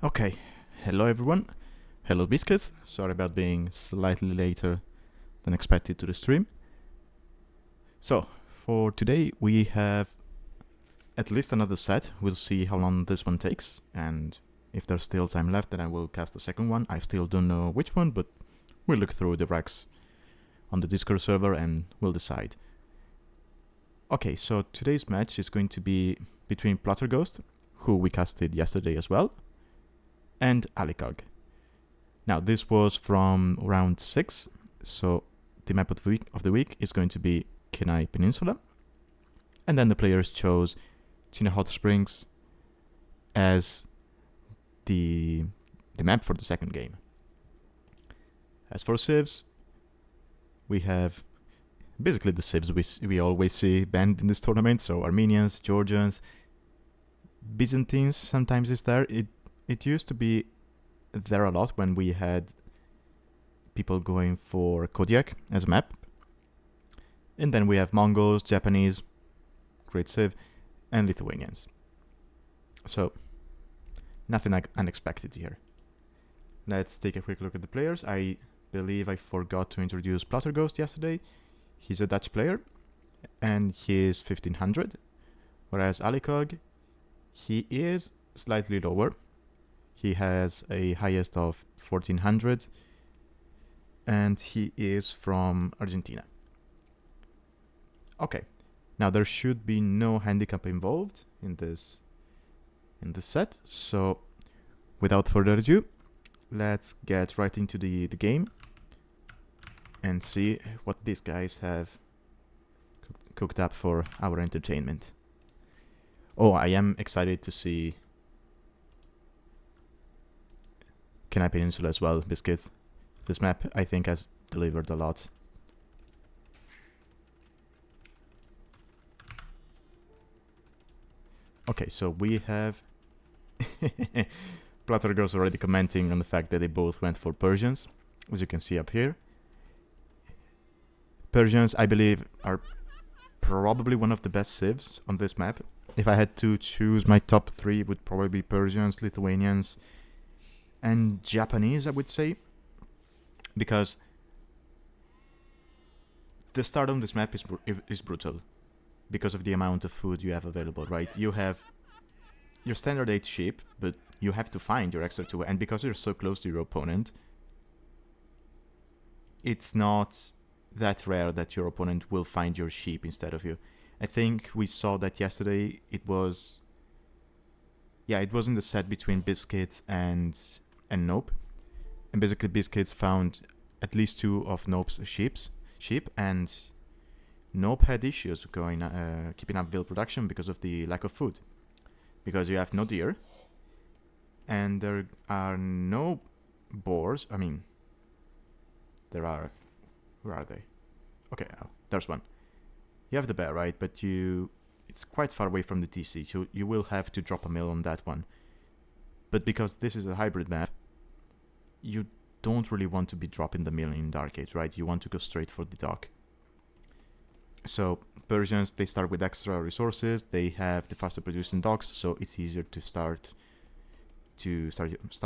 Okay, hello everyone. Hello Biscuits. Sorry about being slightly later than expected to the stream. So, for today we have at least another set. We'll see how long this one takes, and if there's still time left then I will cast the second one. I still don't know which one, but we'll look through the recs on the Discord server and we'll decide. Okay, so today's match is going to be between Pl0tterGhost, who we casted yesterday as well, and Alikog. Now this was from round 6, so the map of the week is going to be Kenai Peninsula, and then the players chose Tina Hot Springs as the map for the second game. As for civs, we have basically the civs we always see banned in this tournament, so Armenians, Georgians, Byzantines sometimes is there. It used to be there a lot when we had people going for Kodiak as a map. And then we have Mongols, Japanese, Great Civ, and Lithuanians. So, nothing unexpected here. Let's take a quick look at the players. I believe I forgot to introduce Pl0tterGhost yesterday. He's a Dutch player, and he is 1500. Whereas Alikog, he is slightly lower. He has a highest of 1400, and he is from Argentina. Okay, now there should be no handicap involved in this set, so without further ado, let's get right into the game and see what these guys have cooked up for our entertainment. Oh, I am excited to see Kenai Peninsula as well, Biscuits. This map, I think, has delivered a lot. Okay, so we have Pl0tterGhost already commenting on the fact that they both went for Persians, as you can see up here. Persians, I believe, are probably one of the best civs on this map. If I had to choose, my top 3 would probably be Persians, Lithuanians, and Japanese, I would say, because the start on this map is brutal because of the amount of food you have available, right? You have your standard 8 sheep, but you have to find your extra 2, and because you're so close to your opponent, it's not that rare that your opponent will find your sheep instead of you. I think we saw that yesterday. It was in the set between Biscuits and Nope, and basically Biscuits found at least 2 of Nope's sheep, and Nope had issues keeping up veal production because of the lack of food, because you have no deer and there are no boars. I mean, there are. Where are they? Okay, there's one. You have the bear, right? But it's quite far away from the TC, so you will have to drop a mill on that one. But because this is a hybrid map, you don't really want to be dropping the mill in Dark Age, right? You want to go straight for the dock. So Persians, they start with extra resources. They have the faster producing docks, so it's easier to start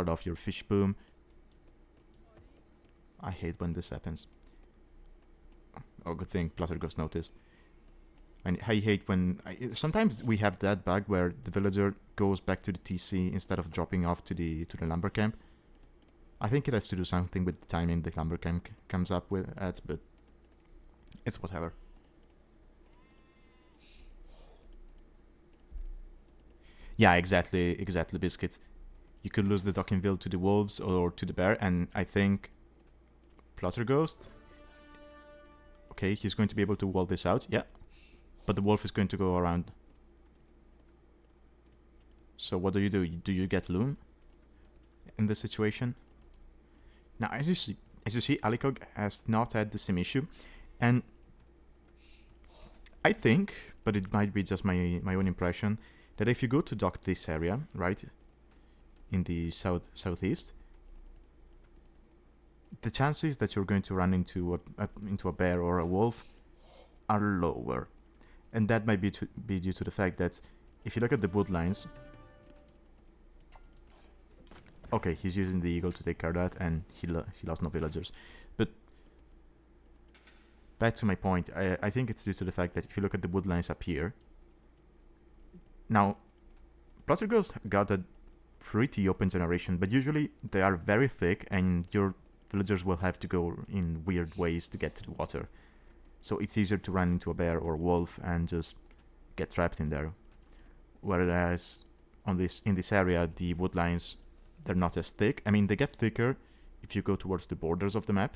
off your fish boom. I hate when this happens. Oh, good thing Pl0tterGhost noticed. And I hate when sometimes we have that bug where the villager goes back to the TC instead of dropping off to the lumber camp. I think it has to do something with the timing the lumber camp comes up with at, but it's whatever. Yeah, exactly, Biscuits. You could lose the Dockinville to the wolves or to the bear, and I think Pl0tterGhost, okay, he's going to be able to wall this out, yeah. But the wolf is going to go around. So what do? Do you get loom in this situation? Now, as you see, Alikog has not had the same issue, and I think, but it might be just my own impression, that if you go to dock this area, right, in the southeast, the chances that you're going to run into a bear or a wolf are lower. And that might be due to the fact that if you look at the wood lines, Okay, he's using the eagle to take care of that, and he lost no villagers. But back to my point, I think it's due to the fact that if you look at the woodlines up here, now Pl0tterGhost got a pretty open generation, but usually they are very thick, and your villagers will have to go in weird ways to get to the water. So it's easier to run into a bear or wolf and just get trapped in there. Whereas in this area, the woodlines, they're not as thick. I mean, they get thicker if you go towards the borders of the map.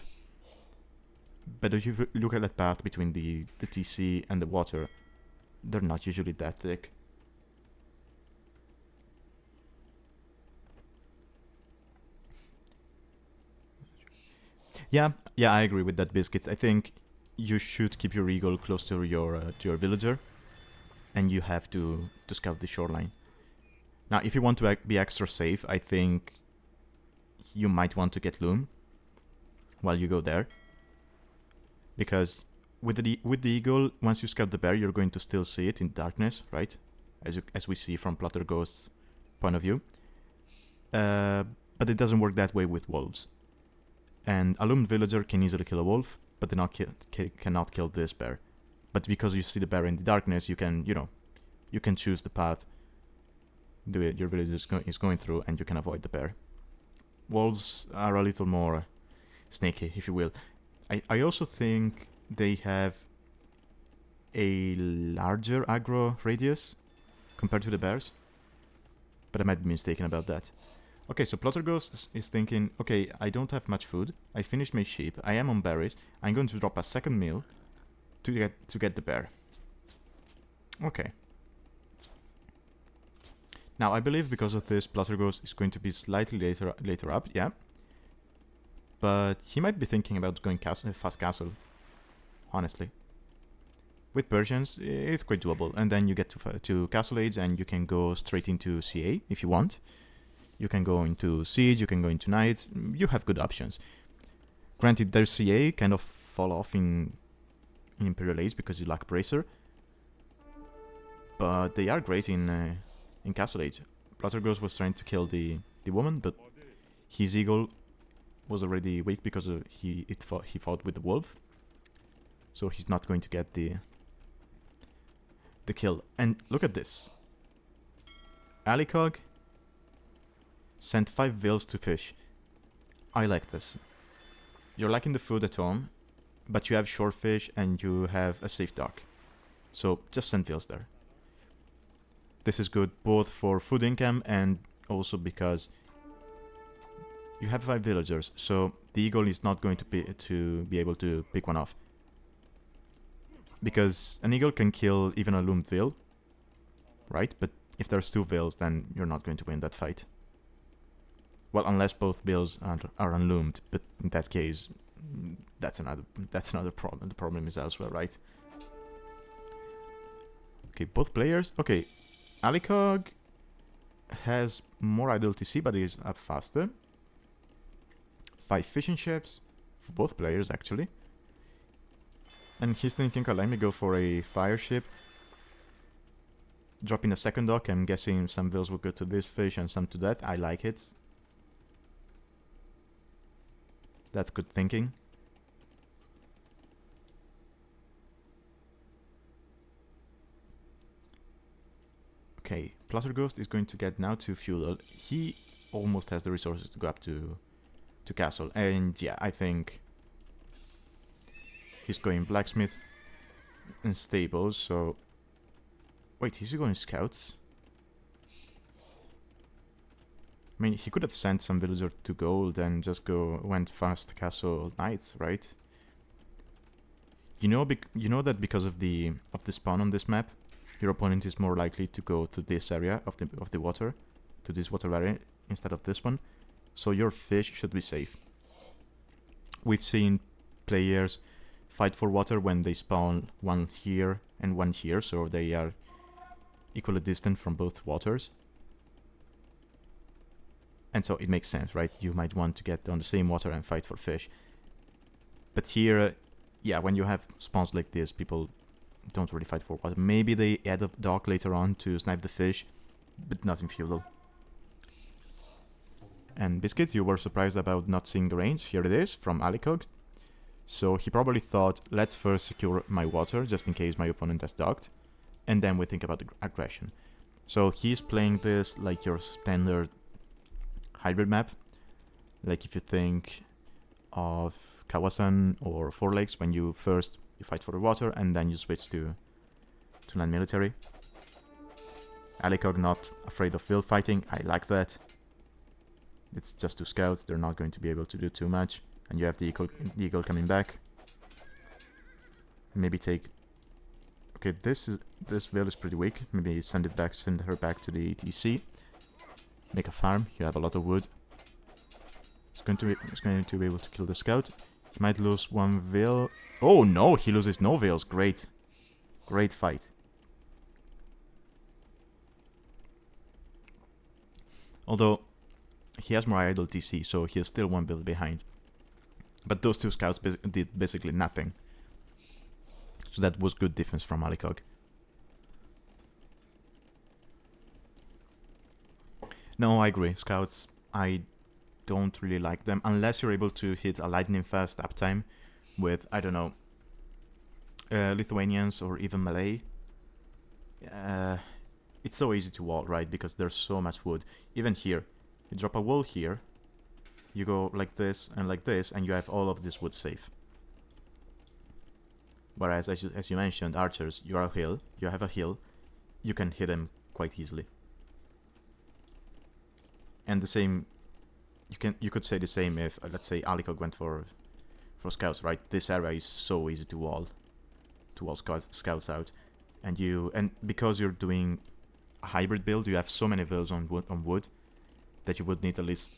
But if you look at that path between the TC and the water, they're not usually that thick. Yeah, I agree with that, Biscuits. I think you should keep your eagle close to your villager, and you have to scout the shoreline. Now, if you want to be extra safe, I think you might want to get Loom while you go there, because with the eagle, once you scout the bear, you're going to still see it in darkness, right? As we see from Pl0tterGhost's point of view. But it doesn't work that way with wolves. And a loomed villager can easily kill a wolf, but they cannot kill this bear. But because you see the bear in the darkness, you can choose the path your villager is going through, and you can avoid the bear. Wolves are a little more snaky, if you will. I also think they have a larger aggro radius compared to the bears, but I might be mistaken about that. Okay, so Pl0tterGhost is thinking, okay, I don't have much food, I finished my sheep, I am on berries, I'm going to drop a second meal to get the bear. Okay. Now, I believe because of this, Pl0tterGhost is going to be slightly later up, yeah. But he might be thinking about going fast castle, honestly. With Persians, it's quite doable, and then you get to Castle Age, and you can go straight into CA if you want. You can go into Siege, you can go into Knights, you have good options. Granted, their CA kind of fall off in Imperial Age because you lack Bracer, but they are great in Castle Age. Pl0tterGhost was trying to kill the woman, but his eagle was already weak because he fought with the wolf, so he's not going to get the kill. And look at this. Alikog sent 5 vills to fish. I like this. You're lacking the food at home, but you have shore fish and you have a safe dock. So just send vills there. This is good both for food income and also because you have 5 villagers, so the eagle is not going to be able to pick one off. Because an eagle can kill even a loomed vill, right? But if there's 2 vills, then you're not going to win that fight. Well, unless both vills are unloomed, but in that case, that's another problem. The problem is elsewhere, right? Okay, both players. Okay, Alikog has more idle TC, but is up faster. 5 fishing ships for both players, actually. And he's thinking, okay, let me go for a fire ship. Drop in a second dock. I'm guessing some vills will go to this fish and some to that. I like it. That's good thinking. Okay, Pl0tterGhost is going to get now to feudal. He almost has the resources to go up to castle. And yeah, I think he's going blacksmith and stables, so... Wait, is he going scouts? I mean, he could have sent some villager to gold and just went fast castle knights, right? You know that because of the spawn on this map, your opponent is more likely to go to this area of the water, to this water area instead of this one. So your fish should be safe. We've seen players fight for water when they spawn one here and one here, so they are equally distant from both waters. And so it makes sense, right? You might want to get on the same water and fight for fish. But here, yeah, when you have spawns like this, people don't really fight for water. Maybe they add a dock later on to snipe the fish, but not in feudal. And Biscuits, you were surprised about not seeing the range. Here it is, from Alikog. So he probably thought, let's first secure my water, just in case my opponent has docked. And then we think about the aggression. So he's playing this like your standard hybrid map. Like if you think of Kawasan or Four Lakes, when you first fight for the water and then you switch to land military. Alikog not afraid of field fighting. I like that. It's just 2 scouts. They're not going to be able to do too much. And you have the eagle coming back. Maybe take... Okay, this veil is pretty weak. Maybe send her back to the TC. Make a farm. You have a lot of wood. It's going to be able to kill the scout. He might lose 1 veil. Oh no, he loses no veils. Great. Great fight. Although, he has more idle TC, so he is still 1 build behind. But those 2 scouts did basically nothing. So that was good defense from Alikog. No, I agree. Scouts, I don't really like them. Unless you're able to hit a lightning fast uptime with, I don't know, Lithuanians or even Malay. It's so easy to wall, right? Because there's so much wood. Even here, you drop a wall here, you go like this, and you have all of this wood safe. Whereas, as you mentioned, archers, you have a hill, you can hit them quite easily. And the same, you could say the same if, let's say, Alikog went for scouts, right? This area is so easy to wall scouts out, and because you're doing a hybrid build, you have so many vills on wood that you would need at least,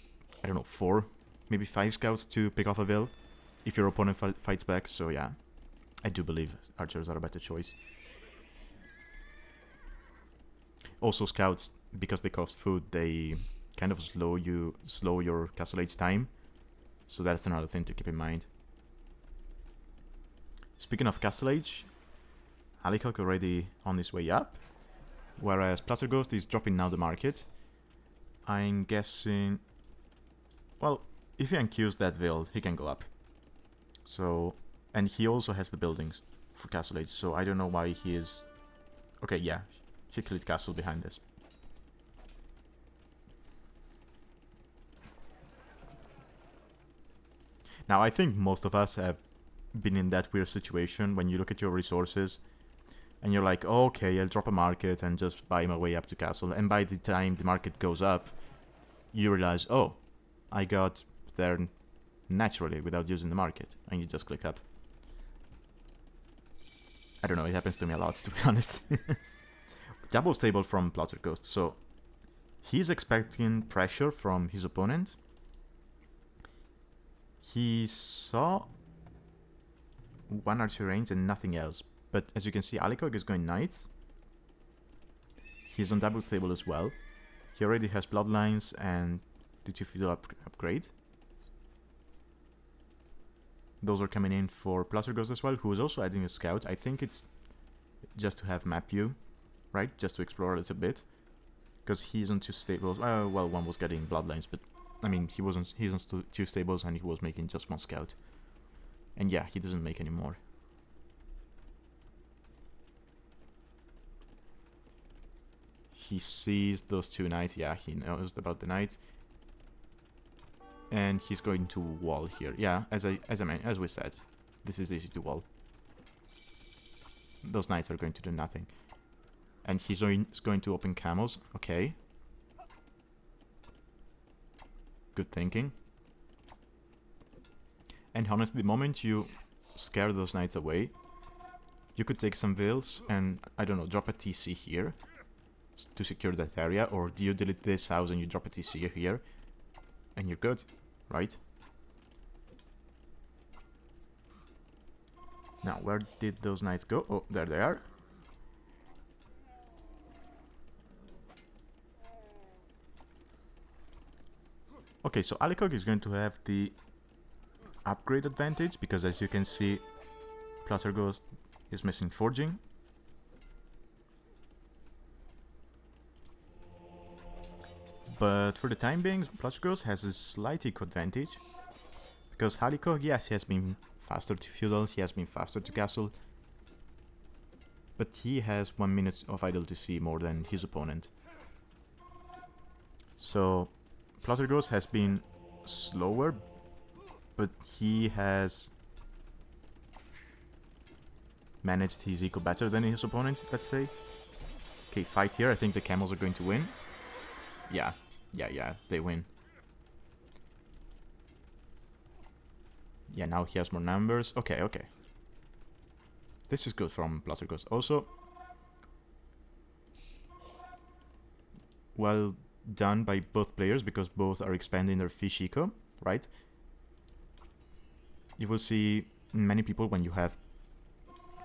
I don't know, 4, maybe 5 scouts to pick off a vill if your opponent fights back. So yeah, I do believe archers are a better choice. Also, scouts, because they cost food, they kind of slow your castle age time. So that's another thing to keep in mind. Speaking of castle age, Alikog already on his way up, whereas Pl0tterGhost is dropping now the market. I'm guessing, well, if he unqueues that veil, he can go up. So, and he also has the buildings for castle age, so I don't know why he is... Okay, yeah, he killed castle behind this. Now, I think most of us have been in that weird situation when you look at your resources and you're like, oh, okay, I'll drop a market and just buy my way up to castle. And by the time the market goes up, you realize, oh, I got there naturally without using the market. And you just click up. I don't know, it happens to me a lot, to be honest. Double stable from Pl0tterGhost. So he's expecting pressure from his opponent. He saw 1 archer range and nothing else. But as you can see, Alikog is going knights. He's on double stable as well. He already has bloodlines and the 2 fiddle upgrade. Those are coming in for Pl0tterGhost as well, who is also adding a scout. I think it's just to have map view, right? Just to explore a little bit. Because he's on 2 stables. Well, one was getting bloodlines, but I mean, he's on 2 stables and he was making just 1 scout. And yeah, he doesn't make any more. He sees those 2 knights. Yeah, he knows about the knights. And he's going to wall here. Yeah, as we said, this is easy to wall. Those knights are going to do nothing. And he's going to open camels. Okay. Good thinking. And honestly, the moment you scare those knights away, you could take some veils and, I don't know, drop a TC here to secure that area, or do you delete this house and you drop a TC here and you're good, right? Now, where did those knights go? Oh, there they are. Okay, so Alikog is going to have the upgrade advantage, because as you can see, Pl0tterGhost is missing forging. But for the time being, Pl0tterGhost has a slight eco advantage. Because Alikog, yes, he has been faster to feudal, he has been faster to castle. But he has 1 minute of idle TC more than his opponent. So Pl0tterGhost has been slower, but he has managed his eco better than his opponent, let's say. Okay, fight here. I think the camels are going to win. Yeah, they win. Yeah, now he has more numbers. Okay. This is good from Pl0tterGhost. Also, well done by both players because both are expanding their fish eco, right? You will see many people when you have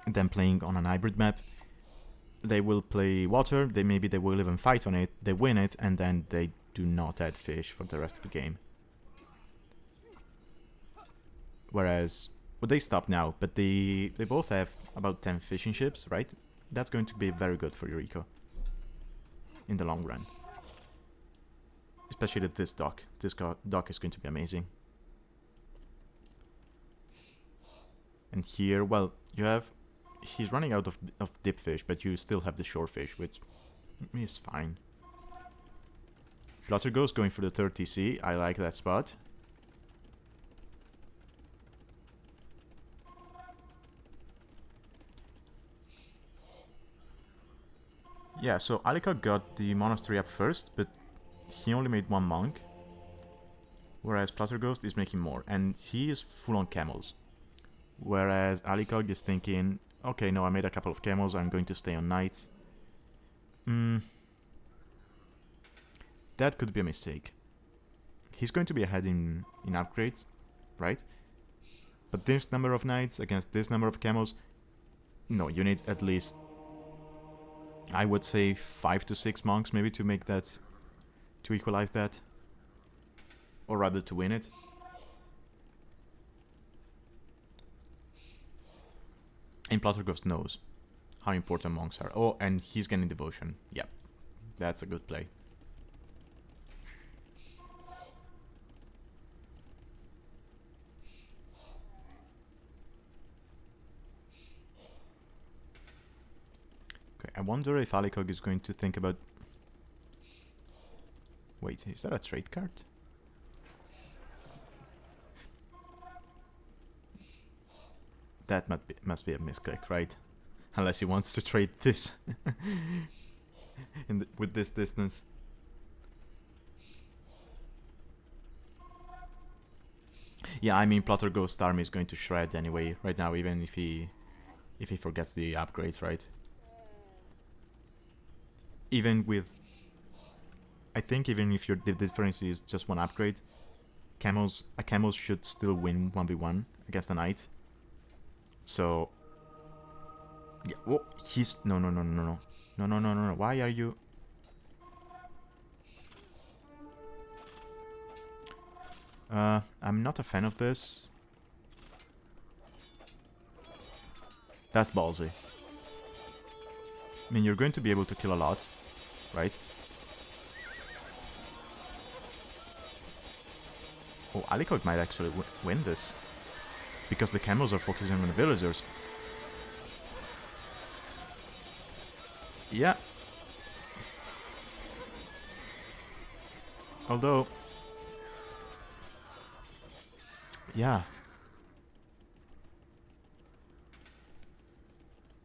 them playing on an hybrid map, they will play water, maybe they will even fight on it, they win it, and then they do not add fish for the rest of the game. Whereas, well, they stop now, but they both have about 10 fishing ships, right? That's going to be very good for your eco in the long run. Especially at this dock. This dock is going to be amazing. And here, well, you have... He's running out of dip fish, but you still have the shore fish, which is fine. Pl0tterGhost going for the 3rd TC. I like that spot. Yeah, so Alikog got the monastery up first, but he only made 1 monk. Whereas Pl0tterGhost is making more, and he is full on camels. Whereas Alikog is thinking, okay, no, I made a couple of camels, I'm going to stay on knights. That could be a mistake. He's going to be ahead in upgrades, right? But this number of knights against this number of camels, no, you need at least, I would say 5 to 6 monks maybe to make that, to equalize that. Or rather to win it. And Pl0tterGhost knows how important monks are. Oh, and he's getting devotion. Yep, that's a good play. Okay, I wonder if Alikog is going to think about... Wait, is that a trade card? That must be a misclick, right? Unless he wants to trade this with this distance. Yeah, I mean Pl0tterGhost army is going to shred anyway right now, even if he forgets the upgrades, right? Even with, I think even if the difference is just 1 upgrade, a camel should still win 1v1 against a knight. So, yeah, oh, he's, no, why are you? I'm not a fan of this. That's ballsy. I mean, you're going to be able to kill a lot, right? Oh, Alikog might actually win this. Because the camels are focusing on the villagers. Yeah. Although... Yeah.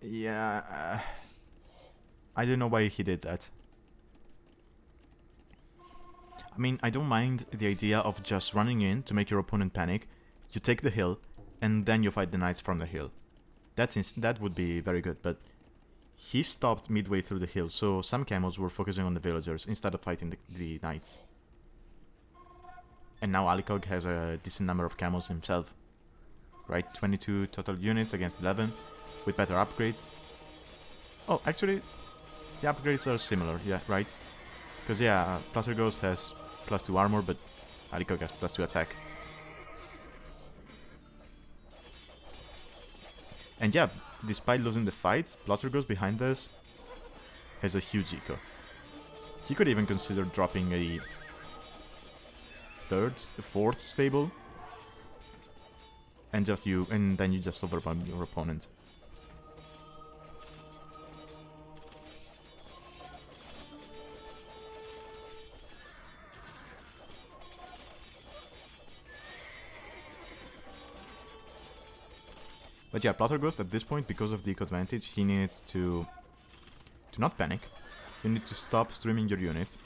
Yeah. I don't know why he did that. I mean, I don't mind the idea of just running in to make your opponent panic. You take the hill, and then you fight the knights from the hill. That would be very good, but he stopped midway through the hill, so some camels were focusing on the villagers instead of fighting the knights. And now Alikog has a decent number of camels himself. Right, 22 total units against 11, with better upgrades. Oh, actually, the upgrades are similar, yeah, right? Because yeah, Pl0tterGhost has +2 armor, but Alikog has +2 attack. And yeah, despite losing the fight, Pl0tterGhost behind us has a huge eco. He could even consider dropping the fourth stable, and then you just overwhelm your opponent. But yeah, Pl0tterGhost at this point, because of the eco advantage, he needs to not panic. You need to stop streaming your units.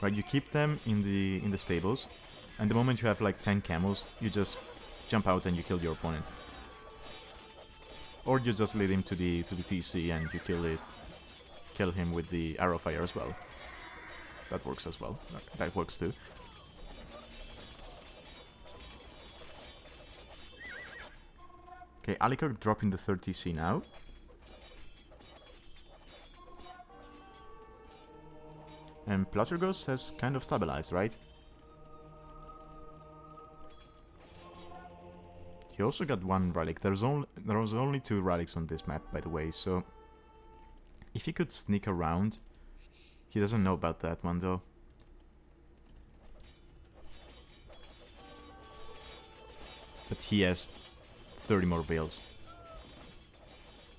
Right, you keep them in the stables, and the moment you have like 10 camels, you just jump out and you kill your opponent. Or you just lead him to the TC and you kill him with the arrow fire as well. That works as well. That works too. Okay, Alikog dropping the third TC now. And Pl0tterGhost has kind of stabilized, right? He also got one relic. There was only 2 relics on this map, by the way, so if he could sneak around, he doesn't know about that one though. But he has 30 more veils.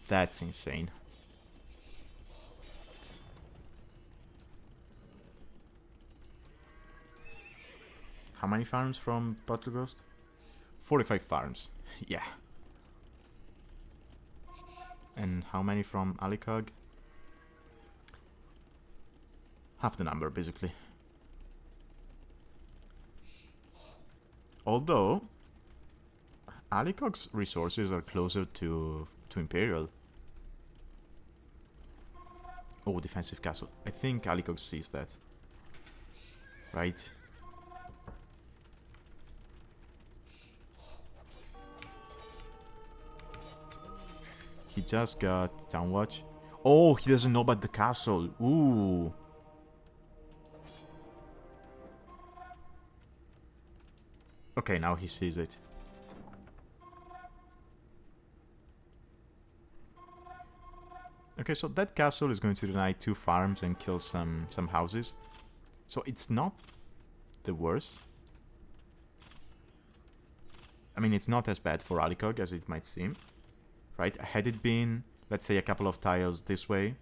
That's insane. How many farms from Pl0tterGhost? 45 farms. Yeah. And how many from Alikog? Half the number, basically. Although Alikog's resources are closer to Imperial. Oh, defensive castle. I think Alikog sees that. Right? He just got Townwatch. Oh, he doesn't know about the castle. Ooh. Okay, now he sees it. Okay, so that castle is going to deny 2 farms and kill some houses. So it's not the worst. I mean, it's not as bad for Alikog as it might seem. Right? Had it been, let's say, a couple of tiles this way,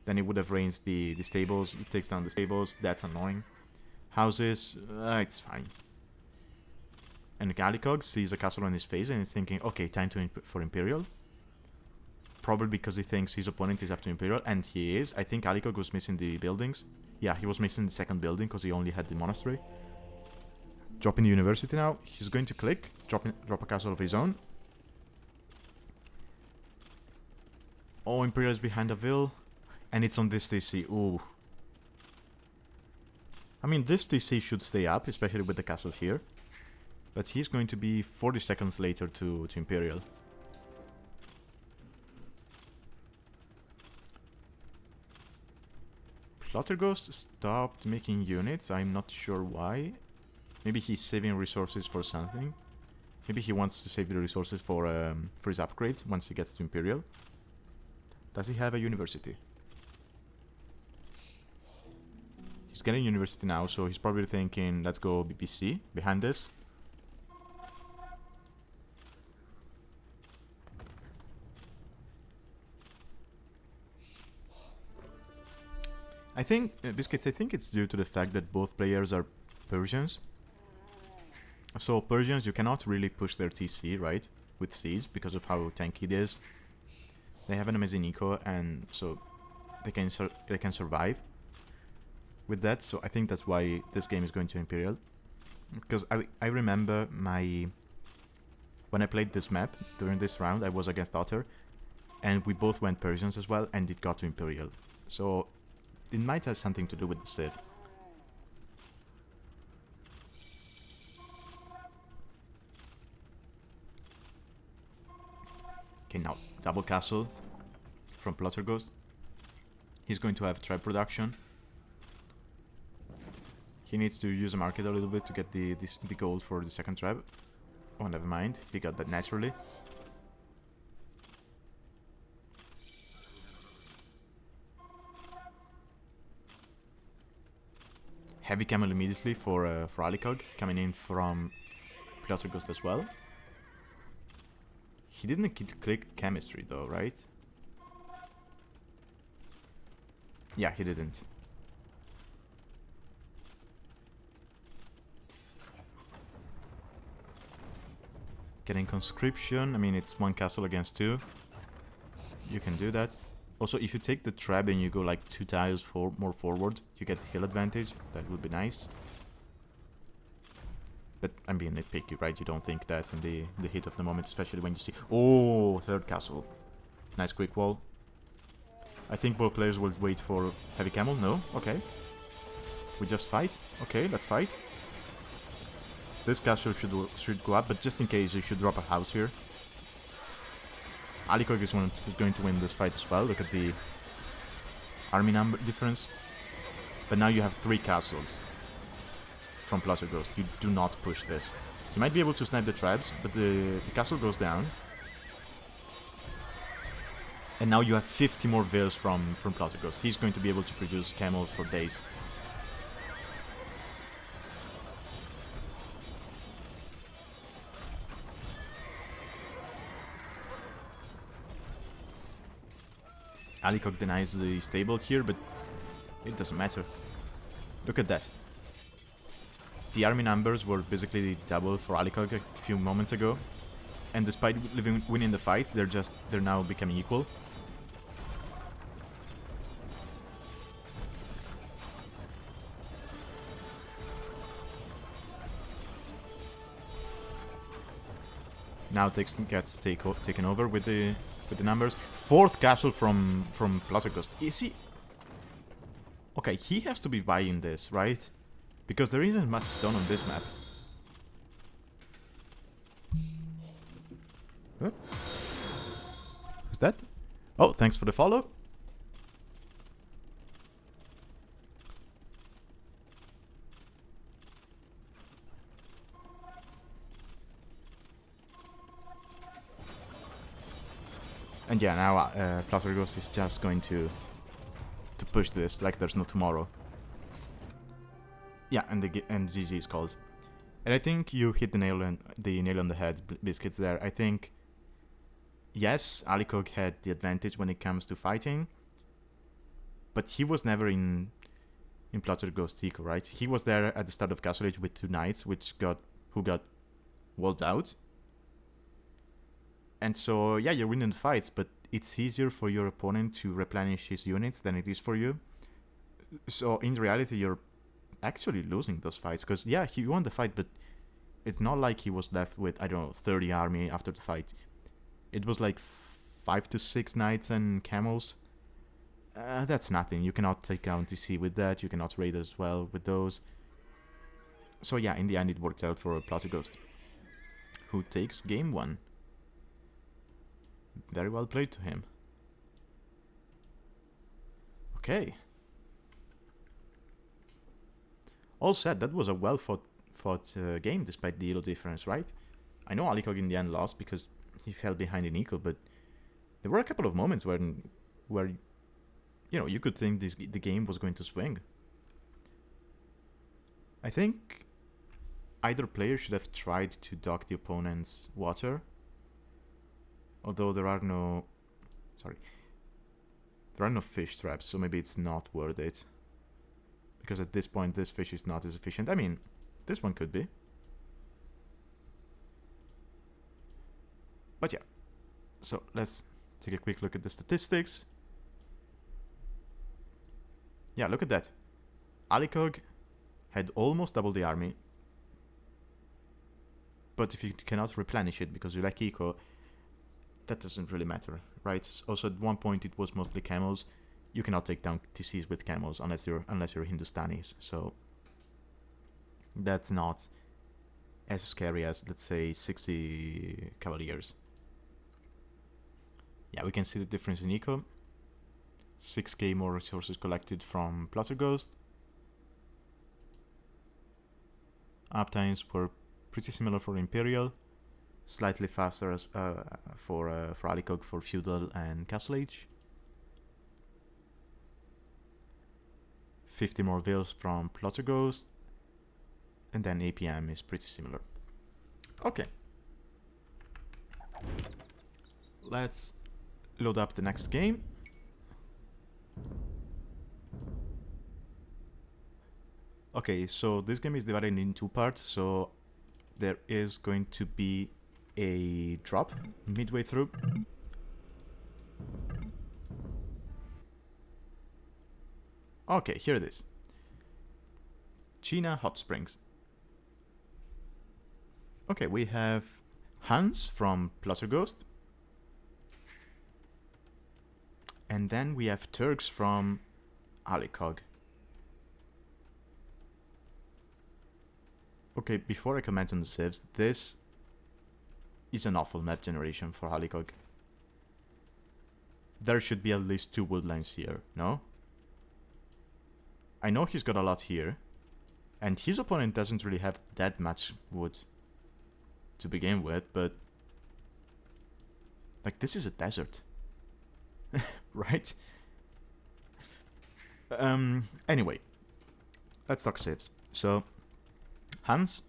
then it would have ranged the stables. It takes down the stables. That's annoying. Houses, it's fine. And Alikog sees a castle on his face and is thinking, okay, time for Imperial. Probably because he thinks his opponent is up to Imperial, and he is. I think Alikog was missing the buildings. Yeah, he was missing the second building because he only had the monastery. Dropping the university now. He's going to click, drop a castle of his own. Oh, Imperial is behind a Ville, and it's on this TC. Ooh. I mean, this TC should stay up, especially with the castle here. But he's going to be 40 seconds later to Imperial. Pl0tterGhost stopped making units. I'm not sure why. Maybe he's saving resources for something. Maybe he wants to save the resources for his upgrades once he gets to Imperial. Does he have a university? He's getting university now, so he's probably thinking, let's go BPC behind this. I think, Biscuits, I think it's due to the fact that both players are Persians. So Persians, you cannot really push their TC, right? With Siege, because of how tanky it is. They have an amazing eco, and so they can survive with that. So I think that's why this game is going to Imperial. Because I remember when I played this map during this round, I was against Otter, and we both went Persians as well, and it got to Imperial. So it might have something to do with the Civ. Okay, now double castle from Pl0tterGhost. He's going to have tribe production. He needs to use a market a little bit to get the gold for the second tribe. Oh, never mind. He got that naturally. heavy camel immediately for Alikog, coming in from Pl0tterGhost as well. He didn't click chemistry though, right? Yeah, he didn't. Getting conscription, I mean it's one castle against two. You can do that. Also, if you take the trap and you go like 2 tiles more forward, you get hill advantage. That would be nice. But I'm being nitpicky, right? You don't think that in the heat of the moment, especially when you see... Oh, third castle. Nice quick wall. I think both players will wait for heavy camel. No? Okay. We just fight? Okay, let's fight. This castle should go up, but just in case, you should drop a house here. Alikog is going to win this fight as well. Look at the army number difference. But now you have 3 castles from Pl0tterGhost. You do not push this. You might be able to snipe the traps, but the castle goes down. And now you have 50 more veils from Pl0tterGhost. He's going to be able to produce camels for days. Alikog denies the stable here, but it doesn't matter. Look at that. The army numbers were basically double for Alikog a few moments ago, and despite winning the fight, they're now becoming equal. Now gets taken over with the numbers. 4th castle from Pl0tterGhost. Is he? Okay, he has to be buying this, right? Because there isn't much stone on this map. Huh? Who's that? Oh, thanks for the follow. And yeah, now Pl0tterGhost is just going to push this like there's no tomorrow. Yeah, and GG is called. And I think you hit the nail on the head, Biscuits. There, I think. Yes, Alikog had the advantage when it comes to fighting, but he was never in Pl0tterGhost eco, right? He was there at the start of Castle Age with 2 knights, who got walled out. And so, yeah, you're winning fights, but it's easier for your opponent to replenish his units than it is for you. So, in reality, you're actually losing those fights. Because, yeah, he won the fight, but it's not like he was left with, I don't know, 30 army after the fight. It was like 5 to 6 knights and camels. That's nothing. You cannot take down TC with that. You cannot raid as well with those. So, yeah, in the end, it worked out for Pl0tterGhost, who takes game 1. Very well played to him. Okay. All said, that was a well fought game despite the elo difference, right? I know Alikog in the end lost because he fell behind in eco, but there were a couple of moments where you know, you could think the game was going to swing. I think either player should have tried to dock the opponent's water. Although there are no fish traps, so maybe it's not worth it. Because at this point, this fish is not as efficient. I mean, this one could be. But yeah. So let's take a quick look at the statistics. Yeah, look at that. Alikog had almost double the army. But if you cannot replenish it because you lack eco, that doesn't really matter, right? Also, at one point it was mostly camels. You cannot take down TCs with camels unless you're Hindustanis. So that's not as scary as, let's say, 60 cavaliers. Yeah, we can see the difference in eco. 6k more resources collected from Pl0tterGhost. Uptimes were pretty similar for Imperial. Slightly faster as for Alikog for Feudal and Castle Age. 50 more vills from Pl0tterGhost, and then APM is pretty similar. Okay. Let's load up the next game. Okay, so this game is divided in 2 parts, so there is going to be a drop midway through. Okay, here it is. China Hot Springs. Okay, we have Hans from Pl0tterGhost. And then we have Turks from Alikog. Okay, before I comment on the civs, this is an awful map generation for Alikog. There should be at least 2 woodlands here, no? I know he's got a lot here, and his opponent doesn't really have that much wood to begin with, but like, this is a desert. Right? Anyway, let's talk civs. So, Hans,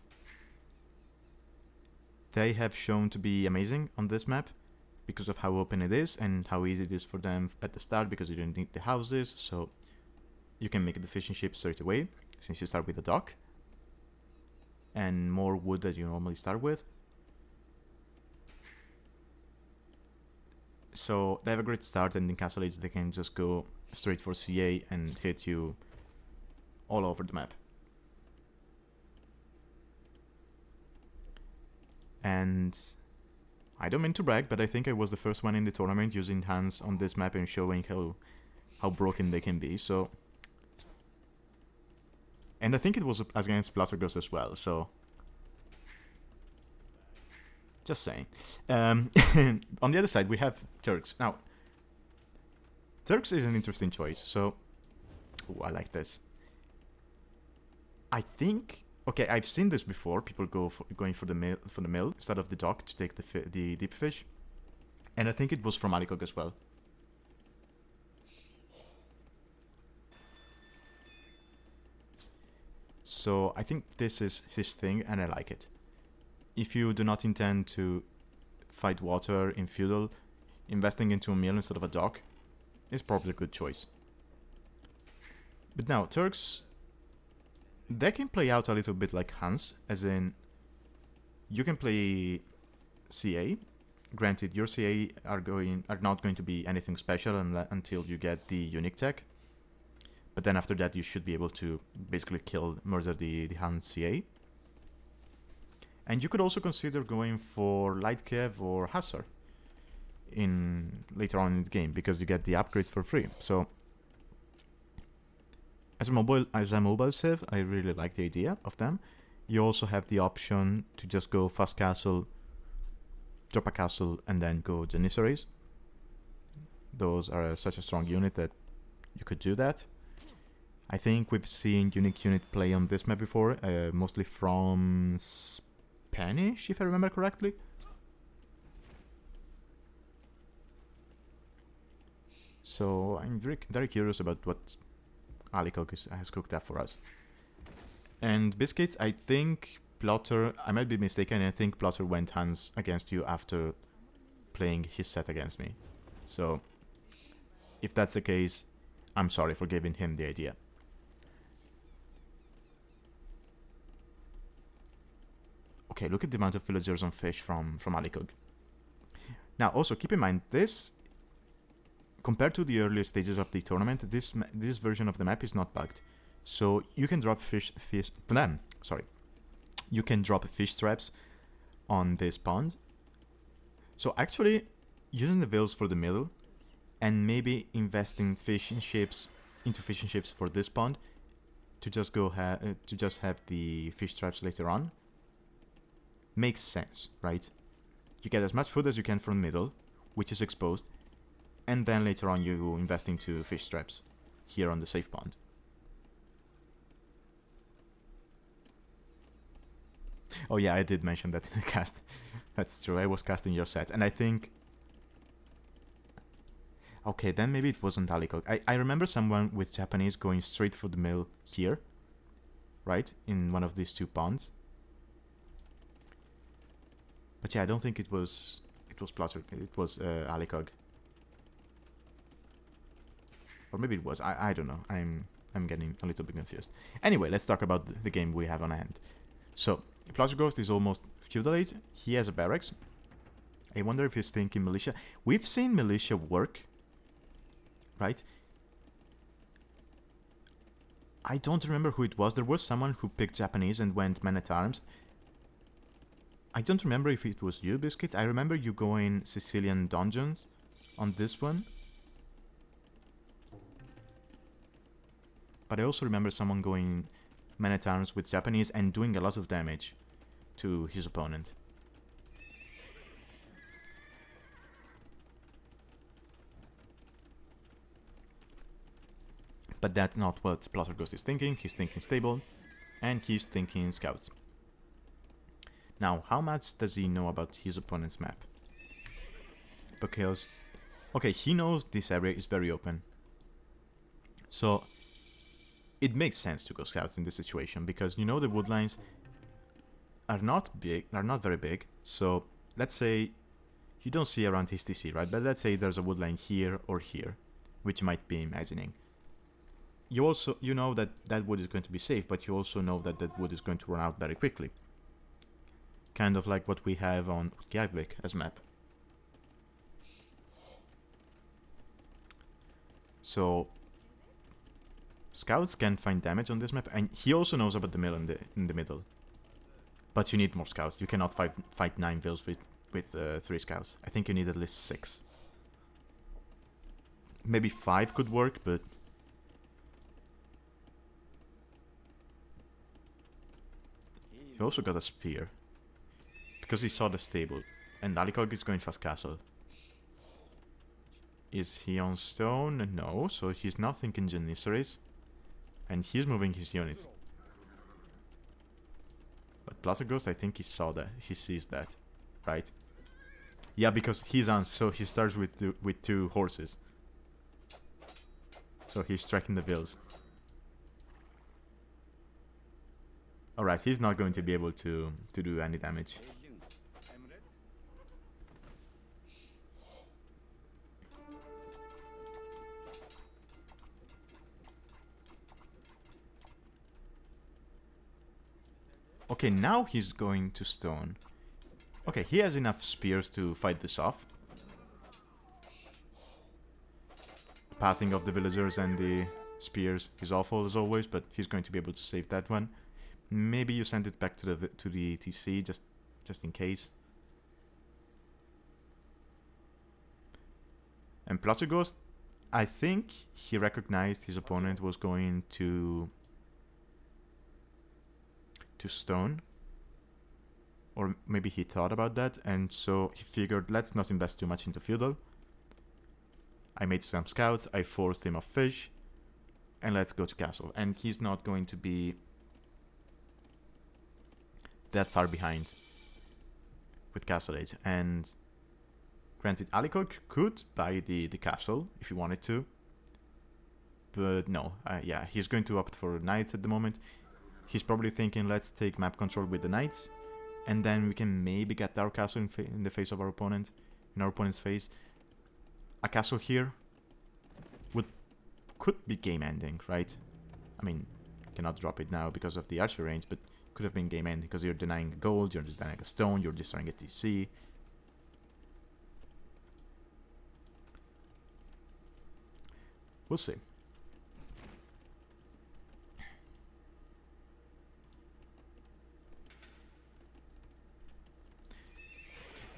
they have shown to be amazing on this map because of how open it is and how easy it is for them at the start, because you don't need the houses, so you can make the fishing ship straight away since you start with a dock and more wood that you normally start with. So they have a great start, and in Castle Age they can just go straight for CA and hit you all over the map. And I don't mean to brag, but I think I was the first one in the tournament using Hans on this map and showing how broken they can be. So, and I think it was against Pl0tterGhost as well. So, just saying. On the other side, we have Turks. Now, Turks is an interesting choice. So, ooh, I like this. I think. Okay, I've seen this before. People going for the mill instead of the dock to take the deep fish, and I think it was from Alikog as well. So I think this is his thing, and I like it. If you do not intend to fight water in feudal, investing into a mill instead of a dock is probably a good choice. But now Turks, they can play out a little bit like Hans, as in, you can play CA. Granted, your CA are not going to be anything special until you get the unique tech. But then after that, you should be able to basically murder the Hans CA. And you could also consider going for Light Kev or Hussar later on in the game, because you get the upgrades for free. So as a mobile civ, I really like the idea of them. You also have the option to just go fast castle, drop a castle, and then go Janissaries. Those are such a strong unit that you could do that. I think we've seen unique unit play on this map before, mostly from Spanish, if I remember correctly. So I'm very curious about what Alikog has cooked up for us. And Biscuits, I think Pl0tter, I might be mistaken, I think Pl0tter went Hans against you after playing his set against me. So, if that's the case, I'm sorry for giving him the idea. Okay, look at the amount of villagers on fish from Alikog. Now, also keep in mind, this, compared to the earlier stages of the tournament, this version of the map is not bugged. So you can drop you can drop fish traps on this pond. So actually, using the vills for the middle and maybe investing fishing ships for this pond to just have the fish traps later on makes sense, right? You get as much food as you can from the middle, which is exposed, and then later on you invest into fish traps here on the safe pond. Oh yeah, I did mention that in the cast. That's true, I was casting your set, and I think Okay, then maybe it wasn't Alikog. I remember someone with Japanese going straight for the mill here. Right? In one of these two ponds. But yeah, I don't think it was Pl0tter. It was Alikog. Or maybe it was. I don't know. I'm getting a little bit confused. Anyway, let's talk about the game we have on hand. So, Pl0tterGhost is almost feudalate. He has a barracks. I wonder if he's thinking militia. We've seen militia work. Right? I don't remember who it was. There was someone who picked Japanese and went man-at-arms. I don't remember if it was you, Biscuits. I remember you going Sicilian dungeons on this one. But I also remember someone going man-at-arms with Japanese and doing a lot of damage to his opponent. But that's not what Pl0tterGhost is thinking. He's thinking stable, and he's thinking scouts. Now, how much does he know about his opponent's map? Because, okay, he knows this area is very open. So, it makes sense to go scouts in this situation, because you know the woodlines are not very big. So, let's say you don't see around his TC, right? But let's say there's a woodline here or here, which you might be imagining. You know that that wood is going to be safe, but you also know that that wood is going to run out very quickly. Kind of like what we have on Gjavik as map. So scouts can find damage on this map, and he also knows about the mill in the middle. But you need more scouts. You cannot fight 9 vills with 3 scouts. I think you need at least 6. Maybe 5 could work, but he also got a spear. Because he saw the stable. And Alikog is going fast castle. Is he on stone? No, so he's not thinking Janissaries. And he's moving his units. But Pl0tterGhost, I think he saw that. He sees that. Right? Yeah, because he's on, so he starts with 2 horses. So he's tracking the vills. Alright, he's not going to be able to do any damage. Okay, now he's going to stone. Okay, he has enough spears to fight this off. Pathing of the villagers and the spears is awful as always, but he's going to be able to save that one. Maybe you send it back to the TC just in case. And Pl0tterGhost, I think he recognized his opponent was going to stone, or maybe he thought about that, and so he figured, let's not invest too much into feudal. I made some scouts, I forced him off fish, and let's go to castle. And he's not going to be that far behind with castle age. And granted, Alikog could buy the castle if he wanted to, but no, yeah, he's going to opt for knights at the moment. He's probably thinking, let's take map control with the knights, and then we can maybe get our castle in the face of our opponent, in our opponent's face. A castle here could be game ending, right? I mean, cannot drop it now because of the archer range, but could have been game ending because you're denying gold, you're denying a stone, you're destroying a TC. We'll see.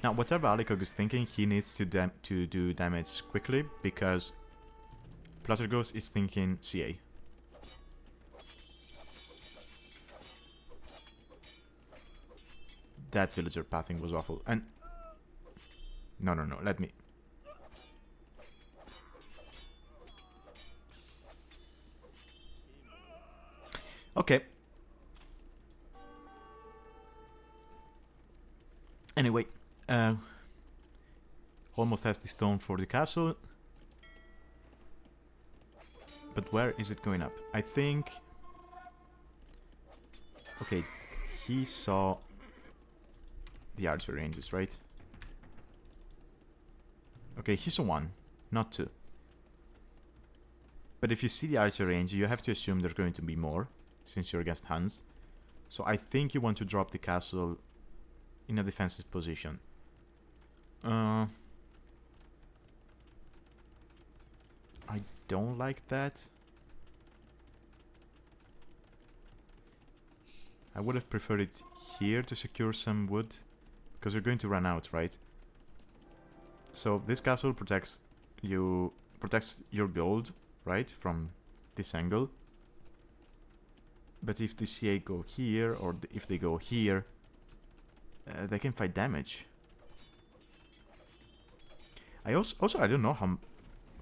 Now, whatever Alikog is thinking, he needs to do damage quickly, because Pl0tterGhost is thinking CA. That villager pathing was awful. And no, let me. Okay. Anyway. Almost has the stone for the castle. But where is it going up? I think... Okay, he saw the archer ranges, right? Okay, he saw 1, not 2. But if you see the archer range, you have to assume there's going to be more, since you're against Hans. So I think you want to drop the castle in a defensive position. I don't like that. I would have preferred it here to secure some wood, because you're going to run out, right? So this castle protects your gold, right, from this angle. But if the CA go here, or if they go here, they can fight damage. I also I don't know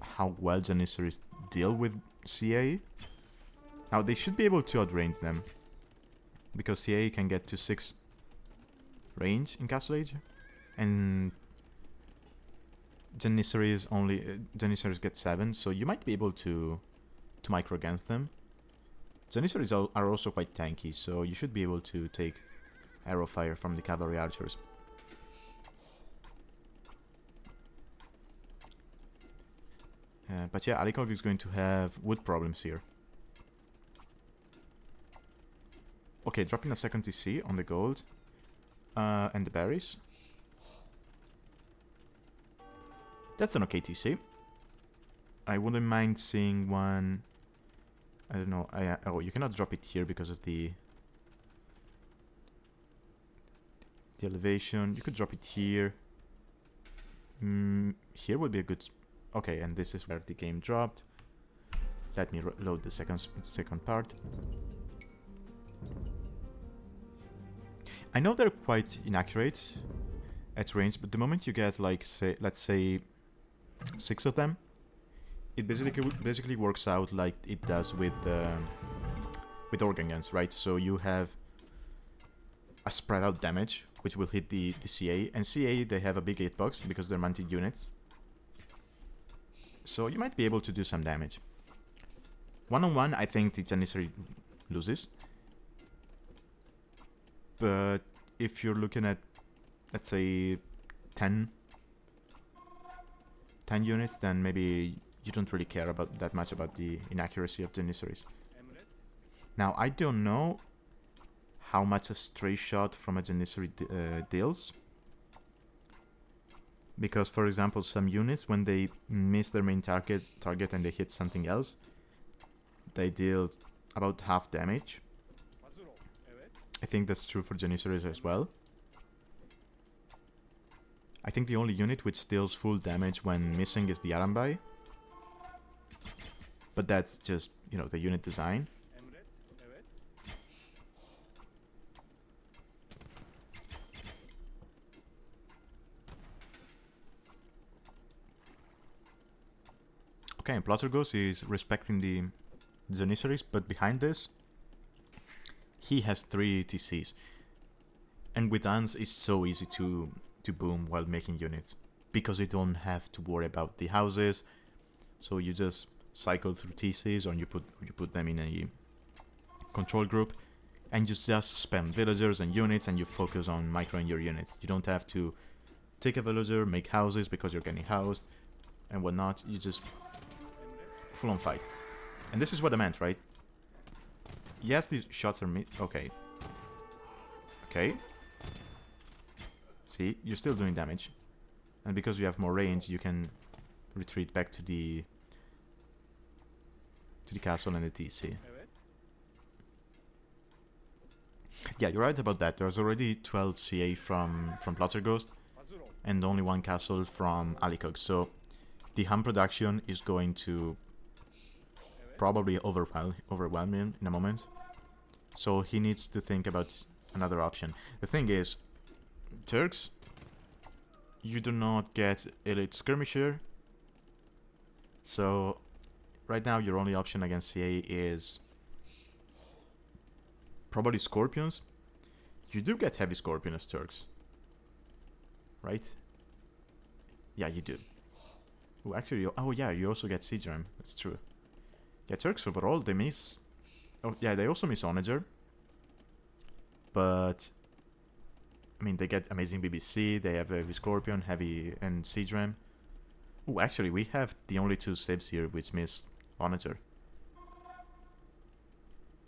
how well Janissaries deal with CA. Now they should be able to outrange them, because CA can get to 6 range in Castle Age, and Janissaries Janissaries get 7, so you might be able to micro against them. Janissaries are also quite tanky, so you should be able to take arrow fire from the cavalry archers. But yeah, Alikog is going to have wood problems here. Okay, dropping a second TC on the gold and the berries. That's an okay TC. I wouldn't mind seeing one. I don't know. Oh, you cannot drop it here because of the elevation. You could drop it here. Here would be a good. Okay, and this is where the game dropped. Let me load the second part. I know they're quite inaccurate at range, but the moment you get, like, say, let's say 6 of them, it basically works out like it does with organ guns, right? So you have a spread out damage, which will hit the CA, and CA, they have a big hitbox because they're mounted units. So you might be able to do some damage. 1-on-1, I think the Janissary loses. But if you're looking at, let's say, 10 units, then maybe you don't really care about that much about the inaccuracy of Janissaries. Now, I don't know how much a stray shot from a Janissary deals. Because, for example, some units, when they miss their main target and they hit something else, they deal about half damage. I think that's true for Janissaries as well. I think the only unit which deals full damage when missing is the Arambai. But that's just, you know, the unit design. Okay, and Pl0tterGhost is respecting the Janissaries, but behind this, he has 3 TCs. And with Ans, it's so easy to boom while making units, because you don't have to worry about the houses. So you just cycle through TCs, or you put them in a control group, and you just spam villagers and units, and you focus on microing your units. You don't have to take a villager, make houses because you're getting housed, and whatnot. You just full on fight. And this is what I meant, right? Yes, these shots are okay. Okay. See, you're still doing damage. And because you have more range, you can retreat back to the castle and the TC. Yeah, you're right about that. There's already 12 CA from Pl0tterGhost and only 1 castle from Alikog. So the ham production is going to probably overwhelm him in a moment. So he needs to think about another option. The thing is, Turks, you do not get elite skirmisher. So right now your only option against CA is probably Scorpions. You do get heavy Scorpion as Turks, right? Yeah, you do. Oh, actually, oh yeah, you also get Siege Ram. That's true. Yeah, Turks overall, they miss... Oh, yeah, they also miss Onager. But... I mean, they get amazing BBC, they have Heavy Scorpion, Heavy and Siege Ram. Ooh, actually, we have the only 2 civs here which miss Onager.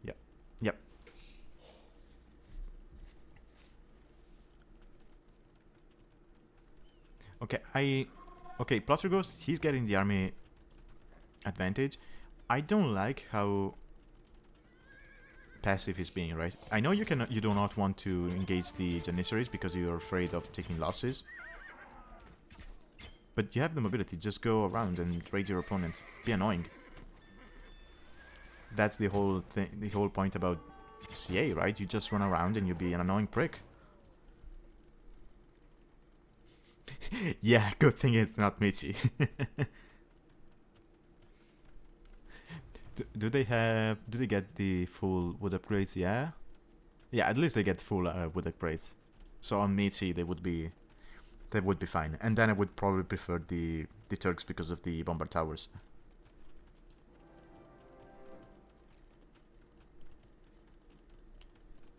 Yep. Yep. Okay, Okay, Pl0tterGhost, he's getting the army advantage. I don't like how passive he's being, right? I know you do not want to engage the Janissaries because you're afraid of taking losses. But you have the mobility, just go around and raid your opponent. Be annoying. That's the whole thing, the whole point about CA, right? You just run around and you be an annoying prick. Yeah, good thing it's not Michi. Do they get the full wood upgrades? Yeah. Yeah, at least they get full wood upgrades. So on Michi they would be fine. And then I would probably prefer the Turks because of the bombard towers.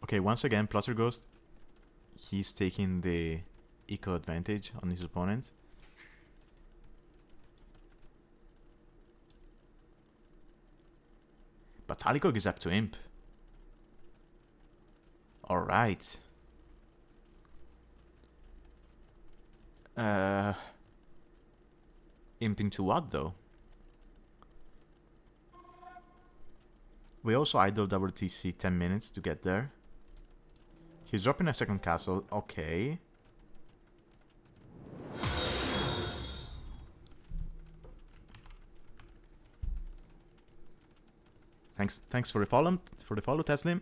Okay, once again, Pl0tterGhost, he's taking the eco advantage on his opponent. But Alikog is up to Imp. Alright. Imp into what though? We also idled our TC 10 minutes to get there. He's dropping a second castle, okay. Thanks for the follow, Teslim.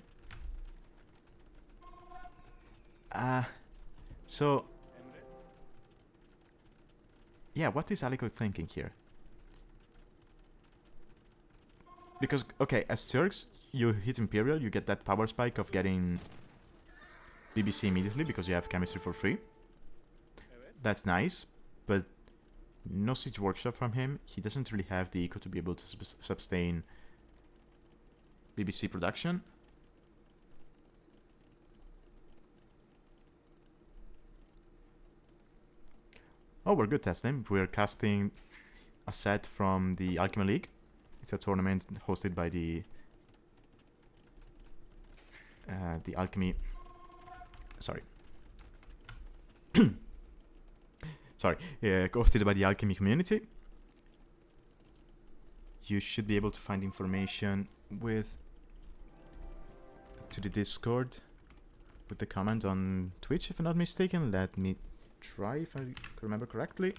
So yeah, what is Alikog thinking here? Because okay, as Turks, you hit Imperial, you get that power spike of getting BBC immediately because you have chemistry for free. That's nice, but no Siege Workshop from him. He doesn't really have the eco to be able to sustain BBC production. Oh, we're good, Teslim. We're casting a set from the Alchemy League. It's a tournament hosted by the Alchemy... Sorry. Sorry. Hosted by the Alchemy Community. You should be able to find information to the Discord with the comment on Twitch, if I'm not mistaken. Let me try if I remember correctly.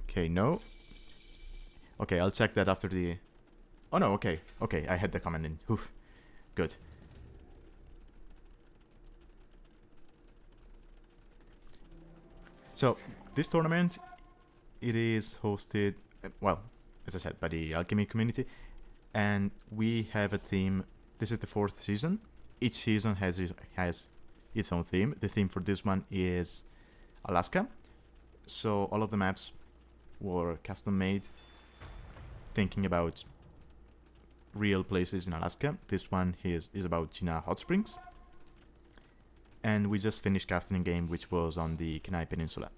Okay, no. Okay, I'll check that after the... Oh no, okay. Okay, I had the comment in. Oof. Good. So, this tournament, it is hosted, well, as I said, by the Alchemy Community. And we have a theme. This is the 4th season. Each season has its own theme. The theme for this one is Alaska. So all of the maps were custom made, thinking about real places in Alaska. This one is about China Hot Springs. And we just finished casting a game which was on the Kenai Peninsula.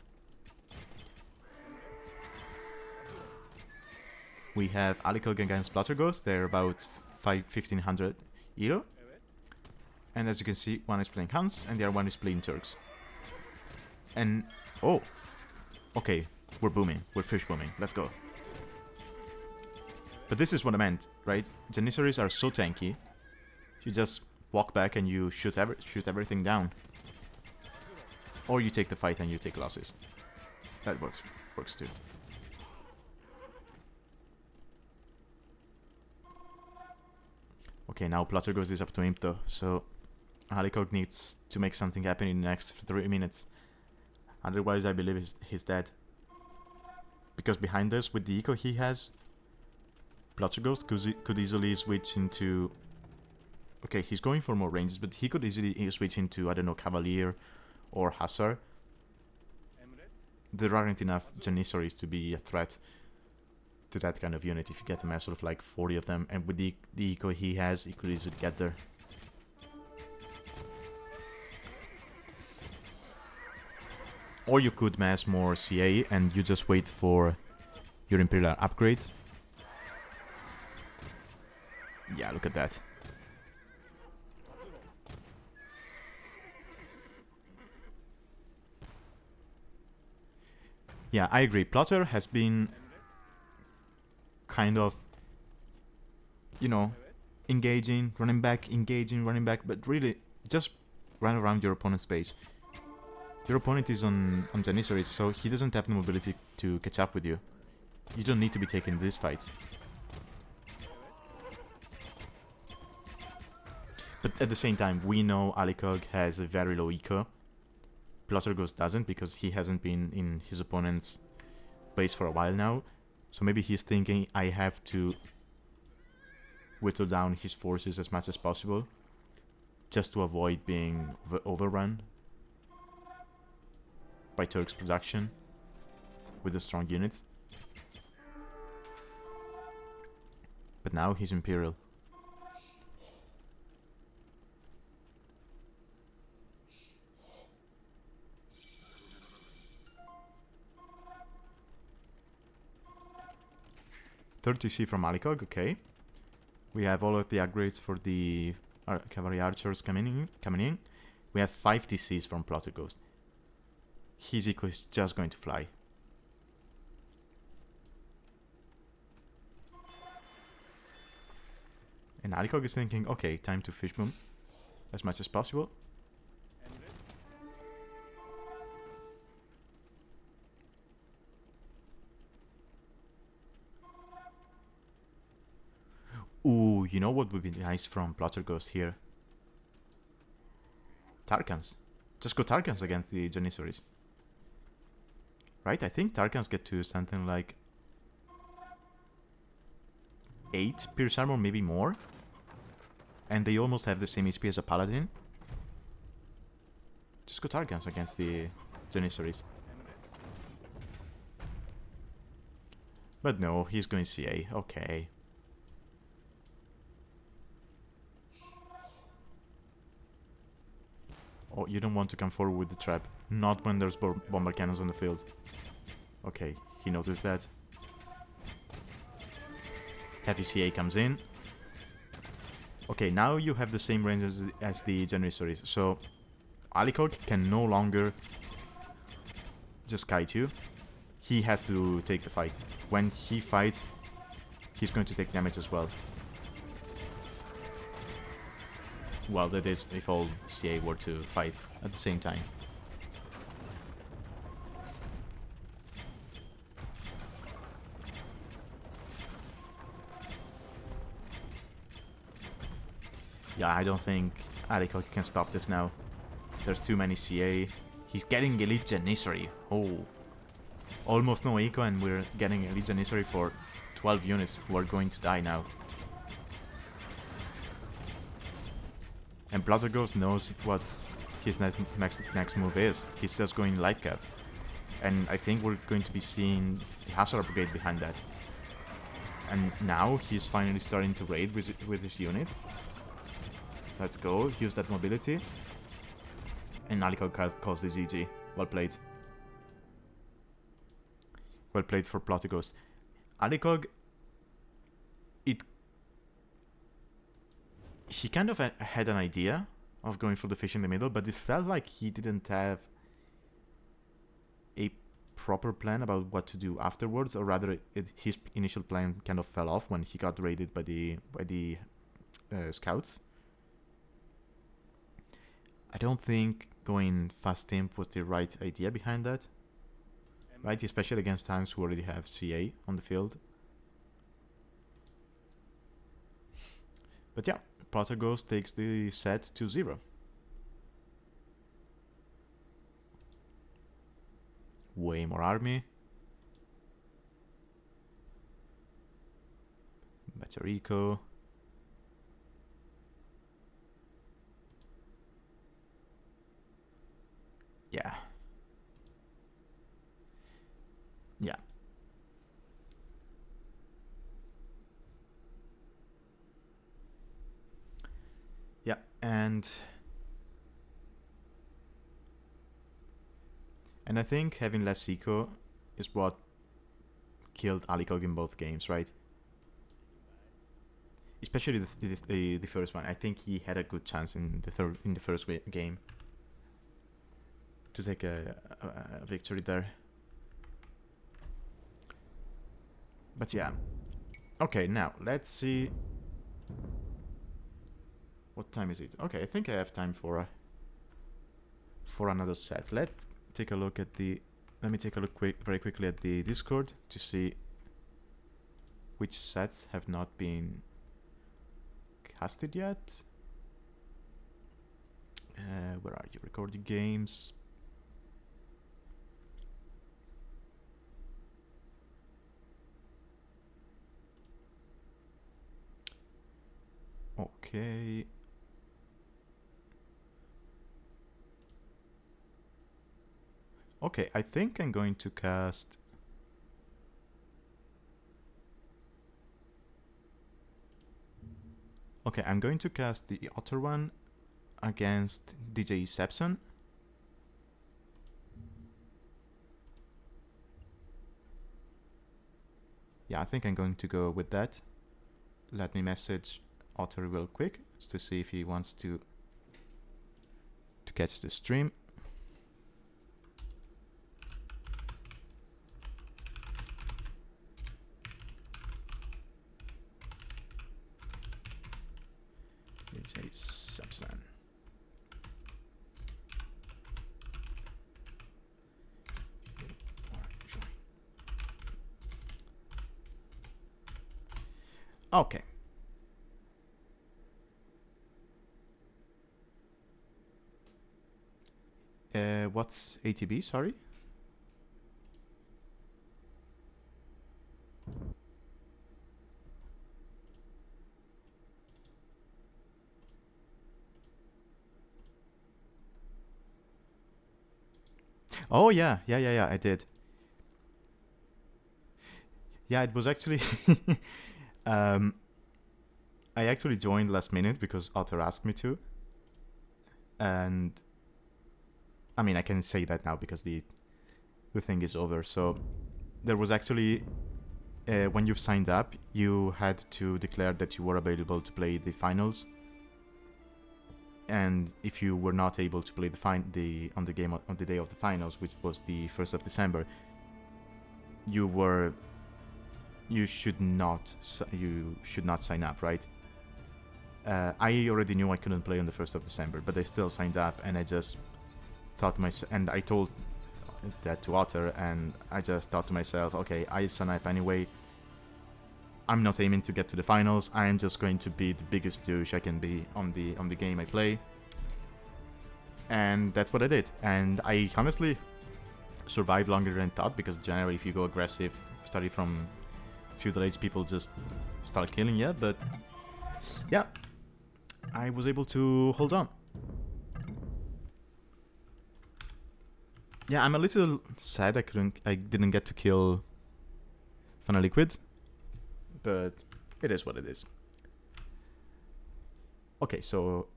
We have Alikog against Pl0tterGhost. They're about 1500 Euro. And as you can see, one is playing Hans and the other one is playing Turks. And oh, okay, we're booming. We're fish booming. Let's go. But this is what I meant, right? Janissaries are so tanky. You just walk back and you shoot everything down. Or you take the fight and you take losses. That works too. Okay, now Pl0tterGhost is up to Imp though, so Alikog needs to make something happen in the next 3 minutes. Otherwise, I believe he's dead. Because behind us, with the eco he has, Pl0tterGhost could easily switch into... Okay, he's going for more ranges, but he could easily switch into, I don't know, Cavalier or Hussar. there aren't enough Janissaries to be a threat to that kind of unit. If you get a mass of like 40 of them, and with the eco he has, he could easily get there. Or you could mass more CA and you just wait for your Imperial upgrades. Yeah, look at that. Yeah, I agree. Pl0tter has been kind of, you know, engaging, running back, but really just run around your opponent's space. Your opponent is on Janissaries, so he doesn't have the mobility to catch up with you. You don't need to be taking these fights. But at the same time, we know Alikog has a very low eco. Pl0tterGhost doesn't, because he hasn't been in his opponent's base for a while now. So maybe he's thinking, I have to whittle down his forces as much as possible, just to avoid being overrun by Turk's production with the strong units. But now he's Imperial. Third TC from Alikog, okay. We have all of the upgrades for the cavalry archers coming in. We have 5 TCs from Pl0tterGhost. His eco is just going to fly. And Alikog is thinking, okay, time to fish boom as much as possible. Ooh, you know what would be nice from Pl0tterGhost here? Tarkans. Just go Tarkans against the Janissaries. Right? I think Tarkans get to something like 8 pierce armor, maybe more. And they almost have the same HP as a Paladin. Just go Tarkans against the Janissaries. But no, he's going CA. Okay. Oh, you don't want to come forward with the trap. Not when there's bomber cannons on the field. Okay, he noticed that. Heavy CA comes in. Okay, now you have the same range as the Janissaries. So, Alikog can no longer just kite you. He has to take the fight. When he fights, he's going to take damage as well. Well, that is if all CA were to fight at the same time. Yeah, I don't think Alikog can stop this now. There's too many CA. He's getting Elite Janissary. Oh. Almost no eco and we're getting Elite Janissary for 12 units who are going to die now. And Pl0tterGhost knows what his next move is. He's just going light cap. And I think we're going to be seeing the Hussar Brigade behind that. And now he's finally starting to raid with his units. Let's go, use that mobility. And Alikog calls the GG. Well played. Well played for Pl0tterGhost. Alikog, he kind of had an idea of going for the fish in the middle, but it felt like he didn't have a proper plan about what to do afterwards, or rather his initial plan kind of fell off when he got raided by the scouts. I don't think going fast imp was the right idea behind that, right? Especially against tanks who already have CA on the field. But yeah, Pl0tterGhost takes the set 2-0. Way more army. Better eco. Yeah. Yeah, and I think having less eco is what killed Alikog in both games, right? Especially the first one. I think he had a good chance in the first game to take a victory there. But yeah. Okay, now let's see. What time is it? Okay, I think I have time for another set. Let's take a look at the. Let me take a look very quickly at the Discord to see which sets have not been casted yet. Where are you? Recording games. Okay. Okay, I think I'm going to cast. Okay, I'm going to cast the Otter one against DjSapsan. Yeah, I think I'm going to go with that. Let me message Otter real quick to see if he wants to catch the stream. DjSapsan. Okay. What's ATB? Sorry. Oh yeah, I did. Yeah, it was actually I actually joined last minute because Otter asked me to. And I mean, I can say that now because the thing is over. So there was actually when you signed up, you had to declare that you were available to play the finals. And if you were not able to play on the day of the finals, which was the 1st of December, you should not sign up, right? I already knew I couldn't play on the 1st of December, but I still signed up, and I just thought to myself, and I told that to Otter, and I just thought to myself, okay, I sign up anyway. I'm not aiming to get to the finals. I am just going to be the biggest douche I can be on the game I play. And that's what I did. And I honestly survived longer than thought, because generally if you go aggressive, starting from feudal age, people just start killing you. But yeah, I was able to hold on. Yeah, I'm a little sad I didn't get to kill Liquid. But it is what it is. Okay, so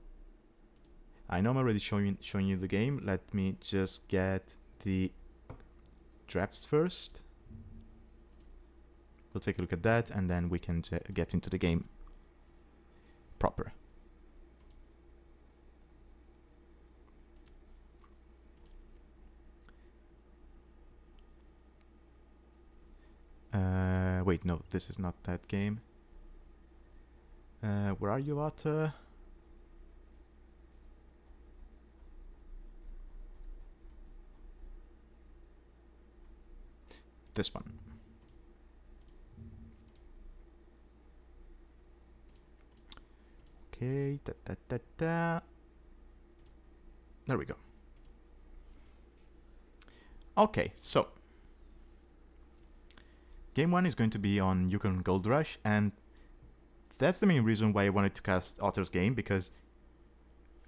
I know I'm already showing you the game. Let me just get the drafts first. We'll take a look at that, and then we can get into the game proper. Wait, no, this is not that game. Where are you, Otter? This one. Okay, there we go. Okay, so Game 1 is going to be on Yukon Gold Rush, and that's the main reason why I wanted to cast Otter's game, because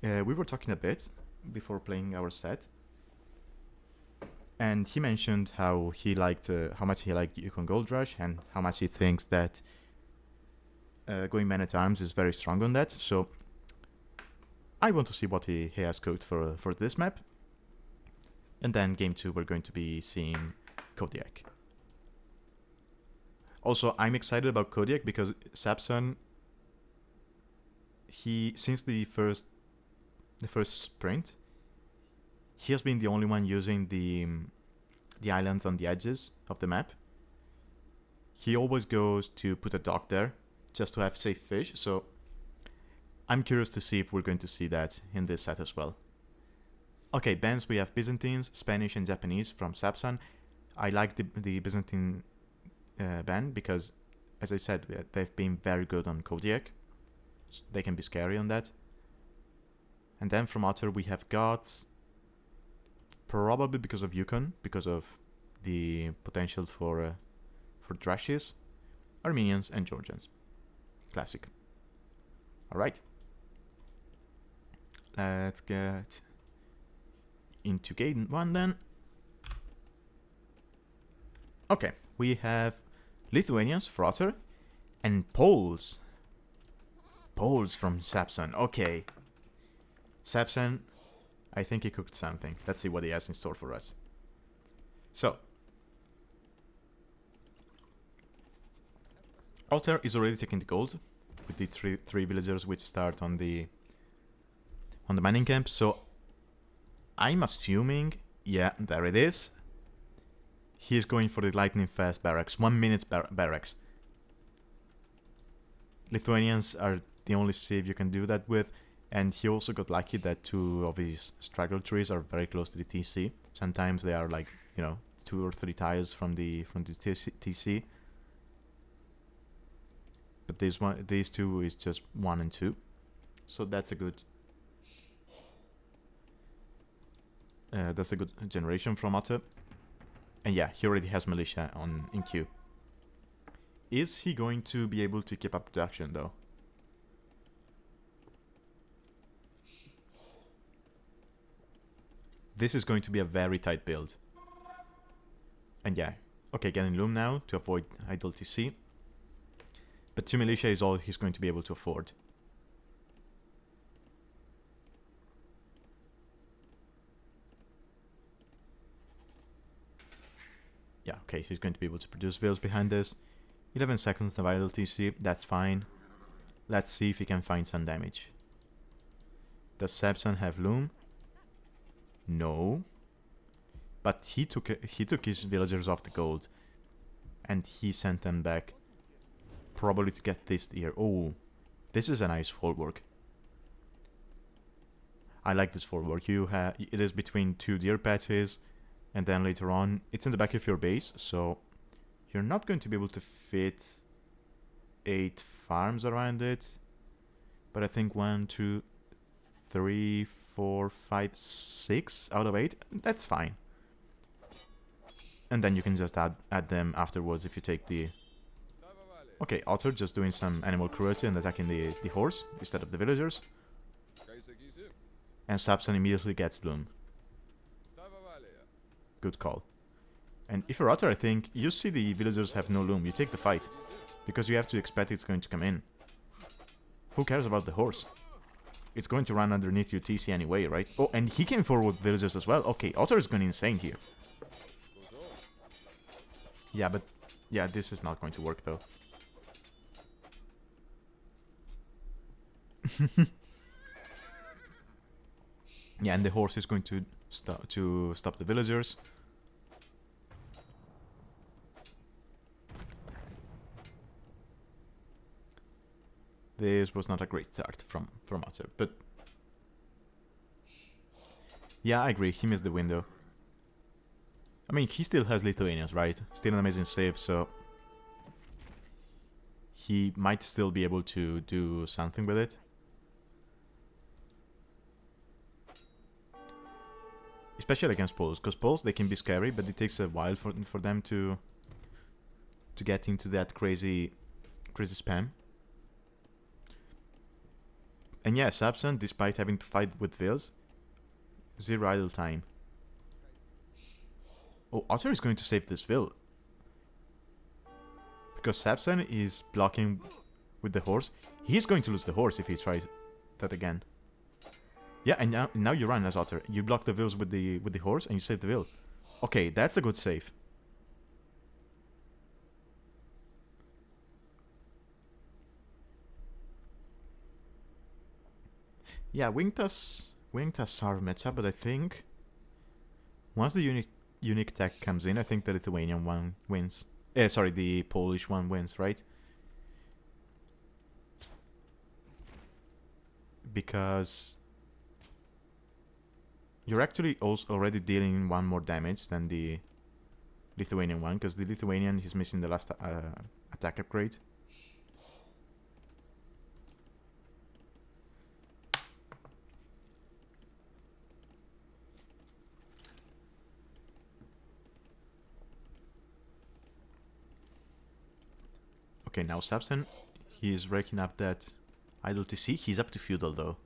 we were talking a bit before playing our set, and he mentioned how much he liked Yukon Gold Rush, and how much he thinks that going Man at Arms is very strong on that. So I want to see what he has cooked for this map. And then game 2 we're going to be seeing Kodiak. Also, I'm excited about Kodiak because DjSapsan, since the first sprint, he has been the only one using the islands on the edges of the map. He always goes to put a dock there just to have safe fish, so I'm curious to see if we're going to see that in this set as well. Okay, bans, we have Byzantines, Spanish and Japanese from DjSapsan. I like the Byzantine ban because, as I said, they've been very good on Kodiak. They can be scary on that. And then from Otter we have gods, probably because of Yukon, because of the potential for Drashes, Armenians and Georgians. Classic. Alright. Let's get into game 1 then. Okay, we have Lithuanians for Otter and Poles. Poles from DjSapsan. Okay. DjSapsan, I think he cooked something. Let's see what he has in store for us. So, Otter is already taking the gold with the three villagers which start on the mining camp. So I'm assuming, yeah, there it is. He is going for the lightning fast barracks, 1 minute barracks. Lithuanians are the only civ you can do that with, and he also got lucky that 2 of his straggle trees are very close to the TC. Sometimes they are like, you know, 2 or 3 tiles from the TC. But these 2 is just 1 and 2, so that's a good generation from Otter. And yeah, he already has militia in queue. Is he going to be able to keep up production though? This is going to be a very tight build. And yeah, okay, getting Loom now to avoid idle TC. But 2 militia is all he's going to be able to afford. Yeah, okay, he's going to be able to produce Veils behind this. 11 seconds of idle TC, that's fine. Let's see if he can find some damage. Does DjSapsan have Loom? No. But he took his villagers off the gold. And he sent them back. Probably to get this here. Oh, this is a nice forework. I like this forework. It is between 2 deer patches, and then later on it's in the back of your base, so you're not going to be able to fit 8 farms around it. But I think 1, 2, 3, 4, 5, 6 out of 8. That's fine. And then you can just add them afterwards if you take the... Okay, Otter just doing some animal cruelty and attacking the horse instead of the villagers. And DjSapsan immediately gets Loom. Good call. And if you're Otter, I think you see the villagers have no Loom. You take the fight. Because you have to expect it's going to come in. Who cares about the horse? It's going to run underneath your TC anyway, right? Oh, and he came forward with villagers as well. Okay, Otter is going insane here. Yeah, but... yeah, this is not going to work though. Yeah, and the horse is going to stop the villagers. This was not a great start from Otter, but yeah, I agree. He missed the window. I mean, he still has Lithuanians, right? Still an amazing save, so he might still be able to do something with it. Especially against Poles, because Poles, they can be scary, but it takes a while for them to get into that crazy spam. And yeah, DjSapsan, despite having to fight with Veils, 0 idle time. Oh, Otter is going to save this Veil. Because DjSapsan is blocking with the horse. He's going to lose the horse if he tries that again. Yeah, and now you run as Otter. You block the vills with the horse and you save the vill. Okay, that's a good save. Yeah, Wingtas are meta, but I think once the unique tech comes in, I think the Lithuanian one wins. Sorry, the Polish one wins, right? Because you're actually also already dealing one more damage than the Lithuanian one, because the Lithuanian is missing the last attack upgrade. Okay, now Sapsan, he is raking up that idle TC. He's up to feudal though.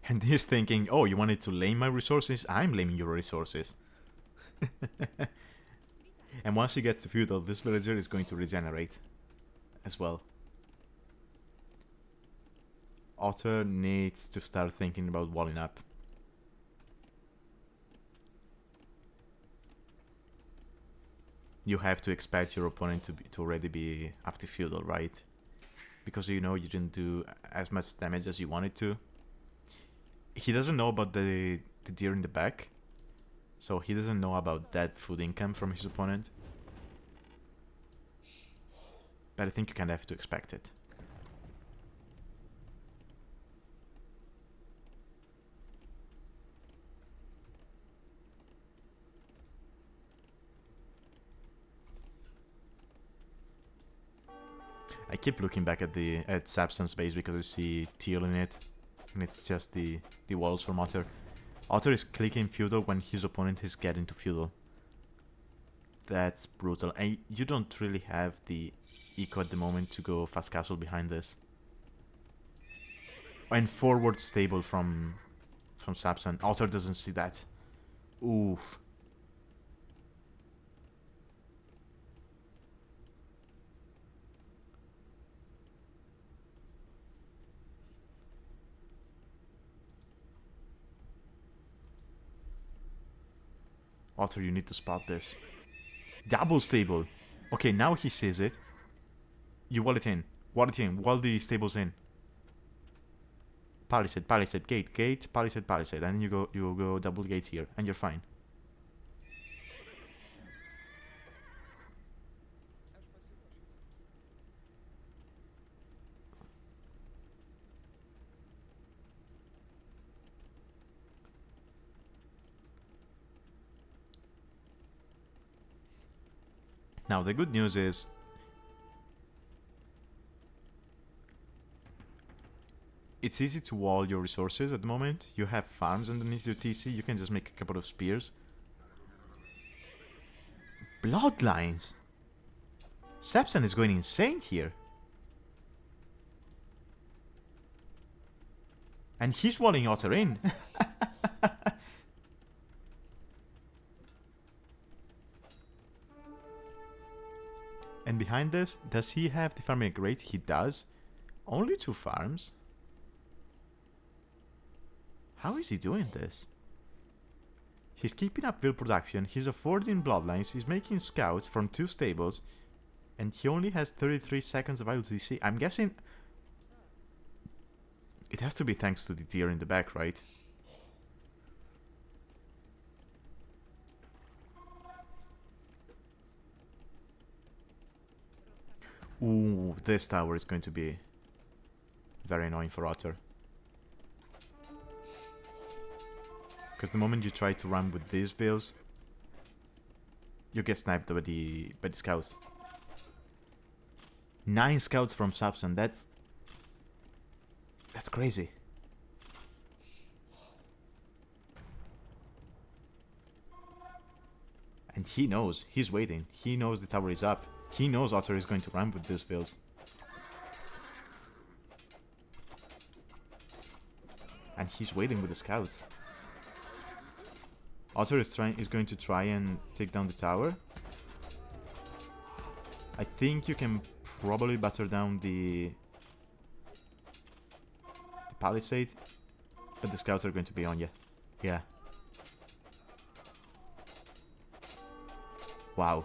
And he's thinking, oh, you wanted to lame my resources? I'm laming your resources. And once he gets to feudal, this villager is going to regenerate as well. Otter needs to start thinking about walling up. You have to expect your opponent to already be up to feudal, right? Because you know you didn't do as much damage as you wanted to. He doesn't know about the deer in the back, so he doesn't know about that food income from his opponent. But I think you kind of have to expect it. I keep looking back at DjSapsan's base because I see teal in it, and it's just the walls from Otter. Otter is clicking feudal when his opponent is getting to feudal. That's brutal. And you don't really have the eco at the moment to go fast castle behind this. And forward stable from Sapsan. Otter doesn't see that. Oof. Otter, you need to spot this. Double stable. Okay, now he sees it. You wall it in. Wall it in. Wall the stables in. Palisade, palisade, gate, gate, palisade, palisade. And you go double gates here. And you're fine. Now, the good news is it's easy to wall your resources at the moment. You have farms underneath your TC. You can just make a couple of spears. Bloodlines! Sapsan is going insane here. And he's walling Otter in. And behind this, does he have the farming upgrade? He does. Only 2 farms. How is he doing this? He's keeping up vill production, he's affording bloodlines, he's making scouts from 2 stables, and he only has 33 seconds of idle TC. I'm guessing it has to be thanks to the deer in the back, right? Ooh, this tower is going to be very annoying for Otter. Because the moment you try to run with these vills, you get sniped by the scouts. 9 scouts from Sapsan, that's crazy. And he knows, he's waiting. He knows the tower is up. He knows Otter is going to run with these vills. And he's waiting with the scouts. Otter is going to try and take down the tower. I think you can probably batter down the palisade, but the scouts are going to be on you. Yeah. Wow.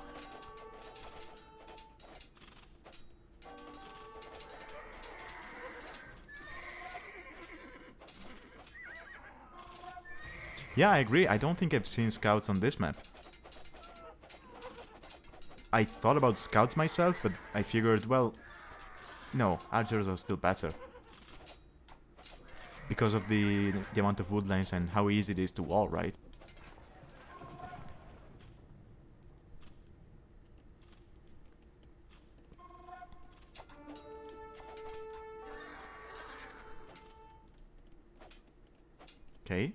Yeah, I agree. I don't think I've seen scouts on this map. I thought about scouts myself, but I figured, well, no, archers are still better. Because of the amount of woodlands and how easy it is to wall, right? Okay.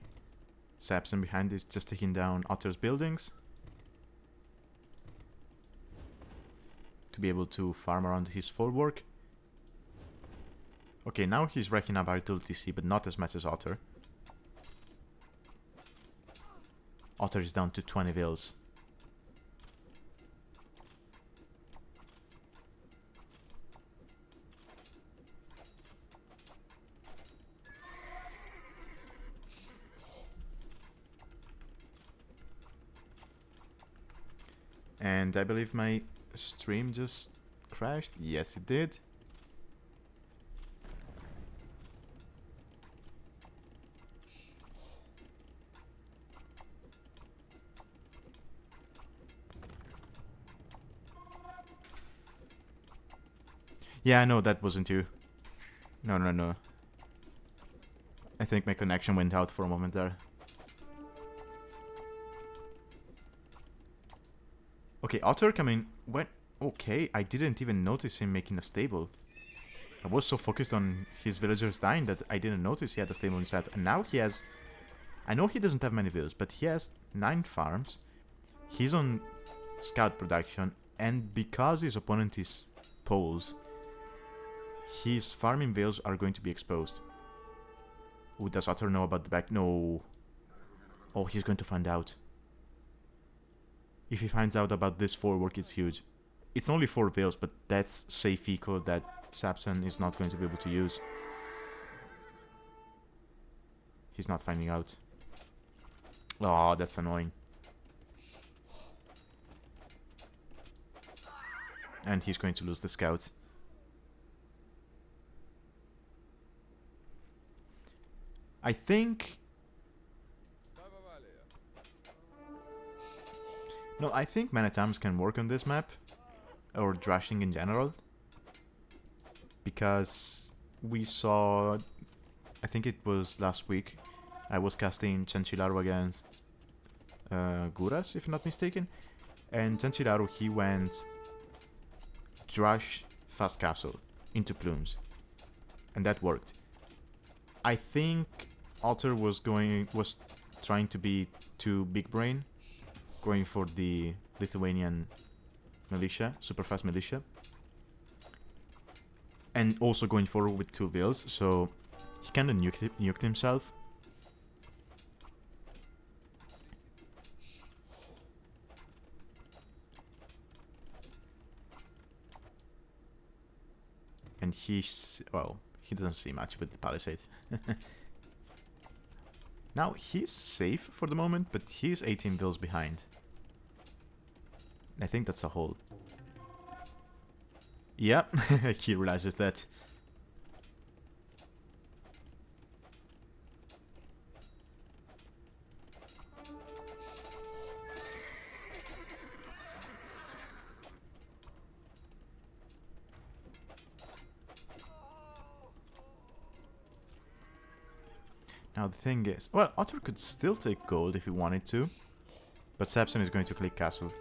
DjSapsan behind is just taking down Otter's buildings. To be able to farm around his forework. Okay, now he's racking up our utility C, but not as much as Otter. Otter is down to 20 vills. And I believe my stream just crashed. Yes, it did. Yeah, no, that wasn't you. No, no, no. I think my connection went out for a moment there. Okay, Otter coming. When? Okay, I didn't even notice him making a stable. I was so focused on his villagers dying that I didn't notice he had a stable inside. And now he has... I know he doesn't have many villas, but he has 9 farms. He's on scout production. And because his opponent is Poles, his farming villas are going to be exposed. Ooh, does Otter know about the back? No. Oh, he's going to find out. If he finds out about this forework, it's huge. It's only 4 villas, but that's safe eco that DjSapsan is not going to be able to use. He's not finding out. Oh, that's annoying. And he's going to lose the scouts. I think... No, I think Man at Arms can work on this map. Or Drashing in general. Because we saw... I think it was last week. I was casting Chanchilaru against Guras, if I'm not mistaken. And Chanchilaru, he went Drash Fast Castle into Plumes. And that worked. I think Otter was trying to be too big brain, going for the Lithuanian militia, super fast militia, and also going forward with 2 vills, so he kind of nuked himself. And well, he doesn't see much with the palisade. Now, he's safe for the moment, but he's 18 vills behind. I think that's a hold. Yep, he realizes that. Now the thing is, well, Otter could still take gold if he wanted to, but DjSapsan is going to click castle.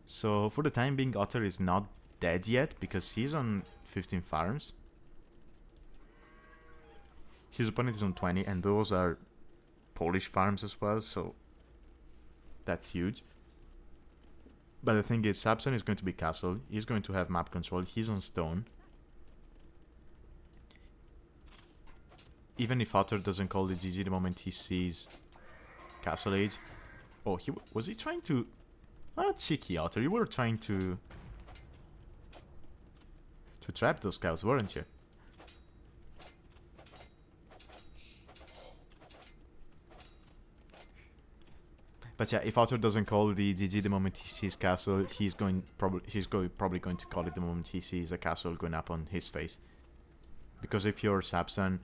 So for the time being, Otter is not dead yet because he's on 15 farms. His opponent is on 20, and those are Polish farms as well, so that's huge. But the thing is, DjSapsan is going to be castle. He's going to have map control. He's on stone. Even if Otter doesn't call the GG the moment he sees Castle Age. Oh, was he trying to... Oh, cheeky Otter, you were trying to to trap those scouts, weren't you? But yeah, if Otter doesn't call the GG the moment he sees castle, he's probably going to call it the moment he sees a castle going up on his face. Because if you're DjSapsan,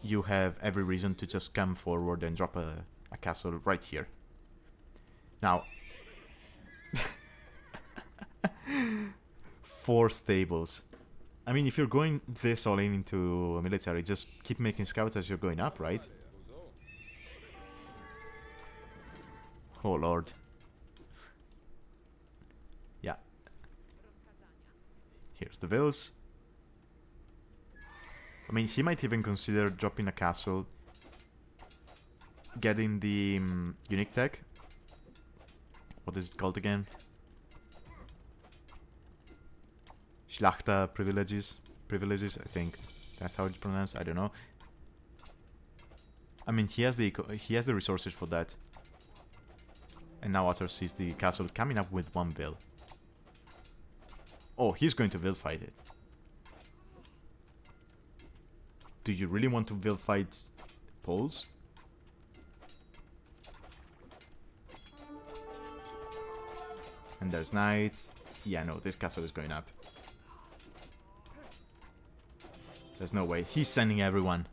you have every reason to just come forward and drop a castle right here. Now, 4 stables. I mean, if you're going this all in into a military, just keep making scouts as you're going up, right? Oh lord. Yeah. Here's the vills. I mean, he might even consider dropping a castle, getting the unique tech. What is it called again? Schlachta privileges, I think that's how it's pronounced. I don't know. I mean, he has the resources for that. And now Otter sees the castle coming up with 1 vill. Oh, he's going to vill fight it. Do you really want to vill fight Poles? And there's knights. Yeah, no, this castle is going up. There's no way. He's sending everyone.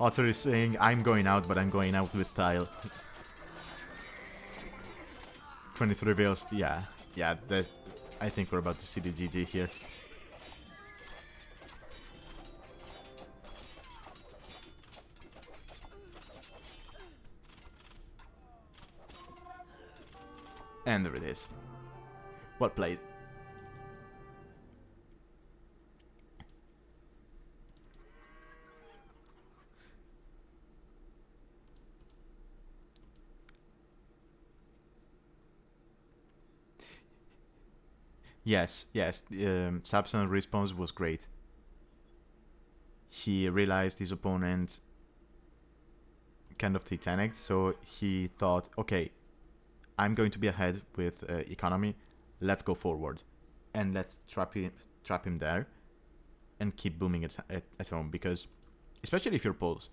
Otter is saying, I'm going out, but I'm going out with style. 23 vills. Yeah, that. I think we're about to see the GG here. And there it is. Well played. Yes, DjSapsan's response was great. He realized his opponent kind of Titanic, so he thought, okay, I'm going to be ahead with economy, let's go forward. And let's trap him there and keep booming at home, because, especially if you're Poles,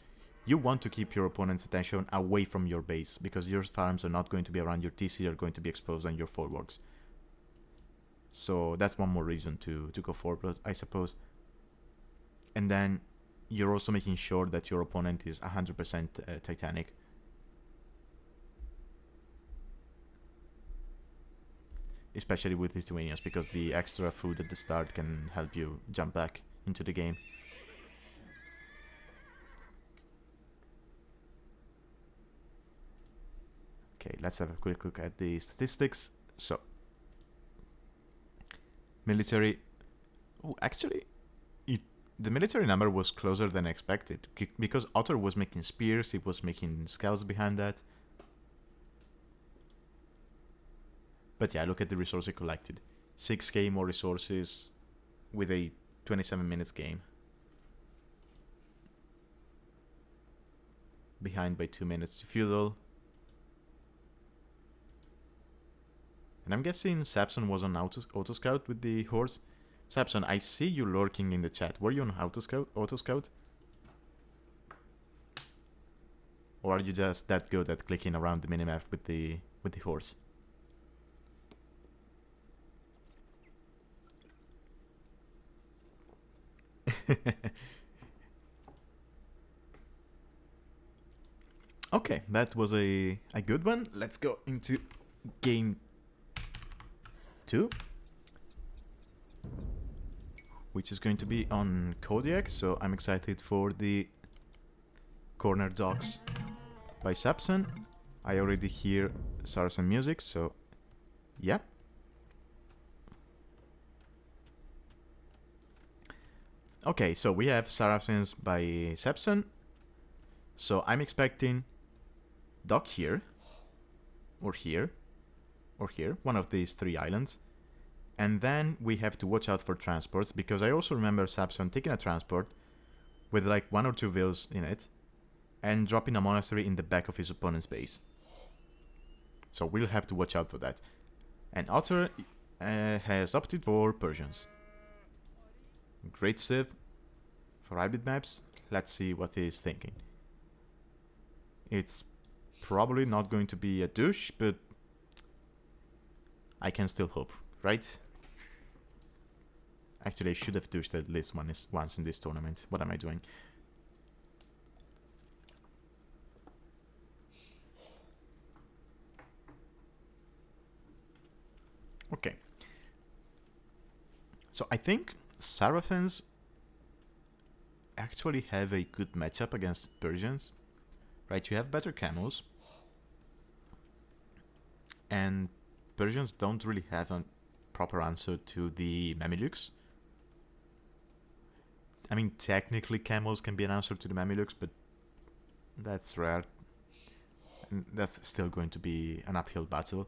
you want to keep your opponent's attention away from your base, because your farms are not going to be around your TC, are going to be exposed on your forwards. So that's one more reason to go forward, I suppose. And then you're also making sure that your opponent is 100% Titanic. Especially with Lithuanians, because the extra food at the start can help you jump back into the game. Okay, let's have a quick look at the statistics. So, military. Oh, actually, the military number was closer than expected, because Otter was making spears, he was making scouts behind that. But yeah, look at the resources collected. 6k more resources with a 27 minutes game. Behind by 2 minutes to feudal. And I'm guessing DjSapsan was on auto scout with the horse. DjSapsan, I see you lurking in the chat. Were you on auto scout? Or are you just that good at clicking around the minimap with the horse? Okay, that was a good one. Let's go into game 2, which is going to be on Kodiak, so I'm excited for the corner dogs by DjSapsan. I already hear Saracen music, so yeah. Okay, so we have Saracens by DjSapsan. So I'm expecting dock here, or here, or here, one of these 3 islands. And then we have to watch out for transports, because I also remember DjSapsan taking a transport, with like 1 or 2 vills in it, and dropping a monastery in the back of his opponent's base. So we'll have to watch out for that. And Otter has opted for Persians. Great civ for hybrid maps. Let's see what he's thinking. It's probably not going to be a douche, but I can still hope, right? Actually, I should have douched at least once in this tournament. What am I doing? Okay. So I think Saracens actually have a good matchup against Persians. Right, you have better camels. And Persians don't really have a proper answer to the Mamelukes. I mean, technically camels can be an answer to the Mamelukes, but that's rare. And that's still going to be an uphill battle.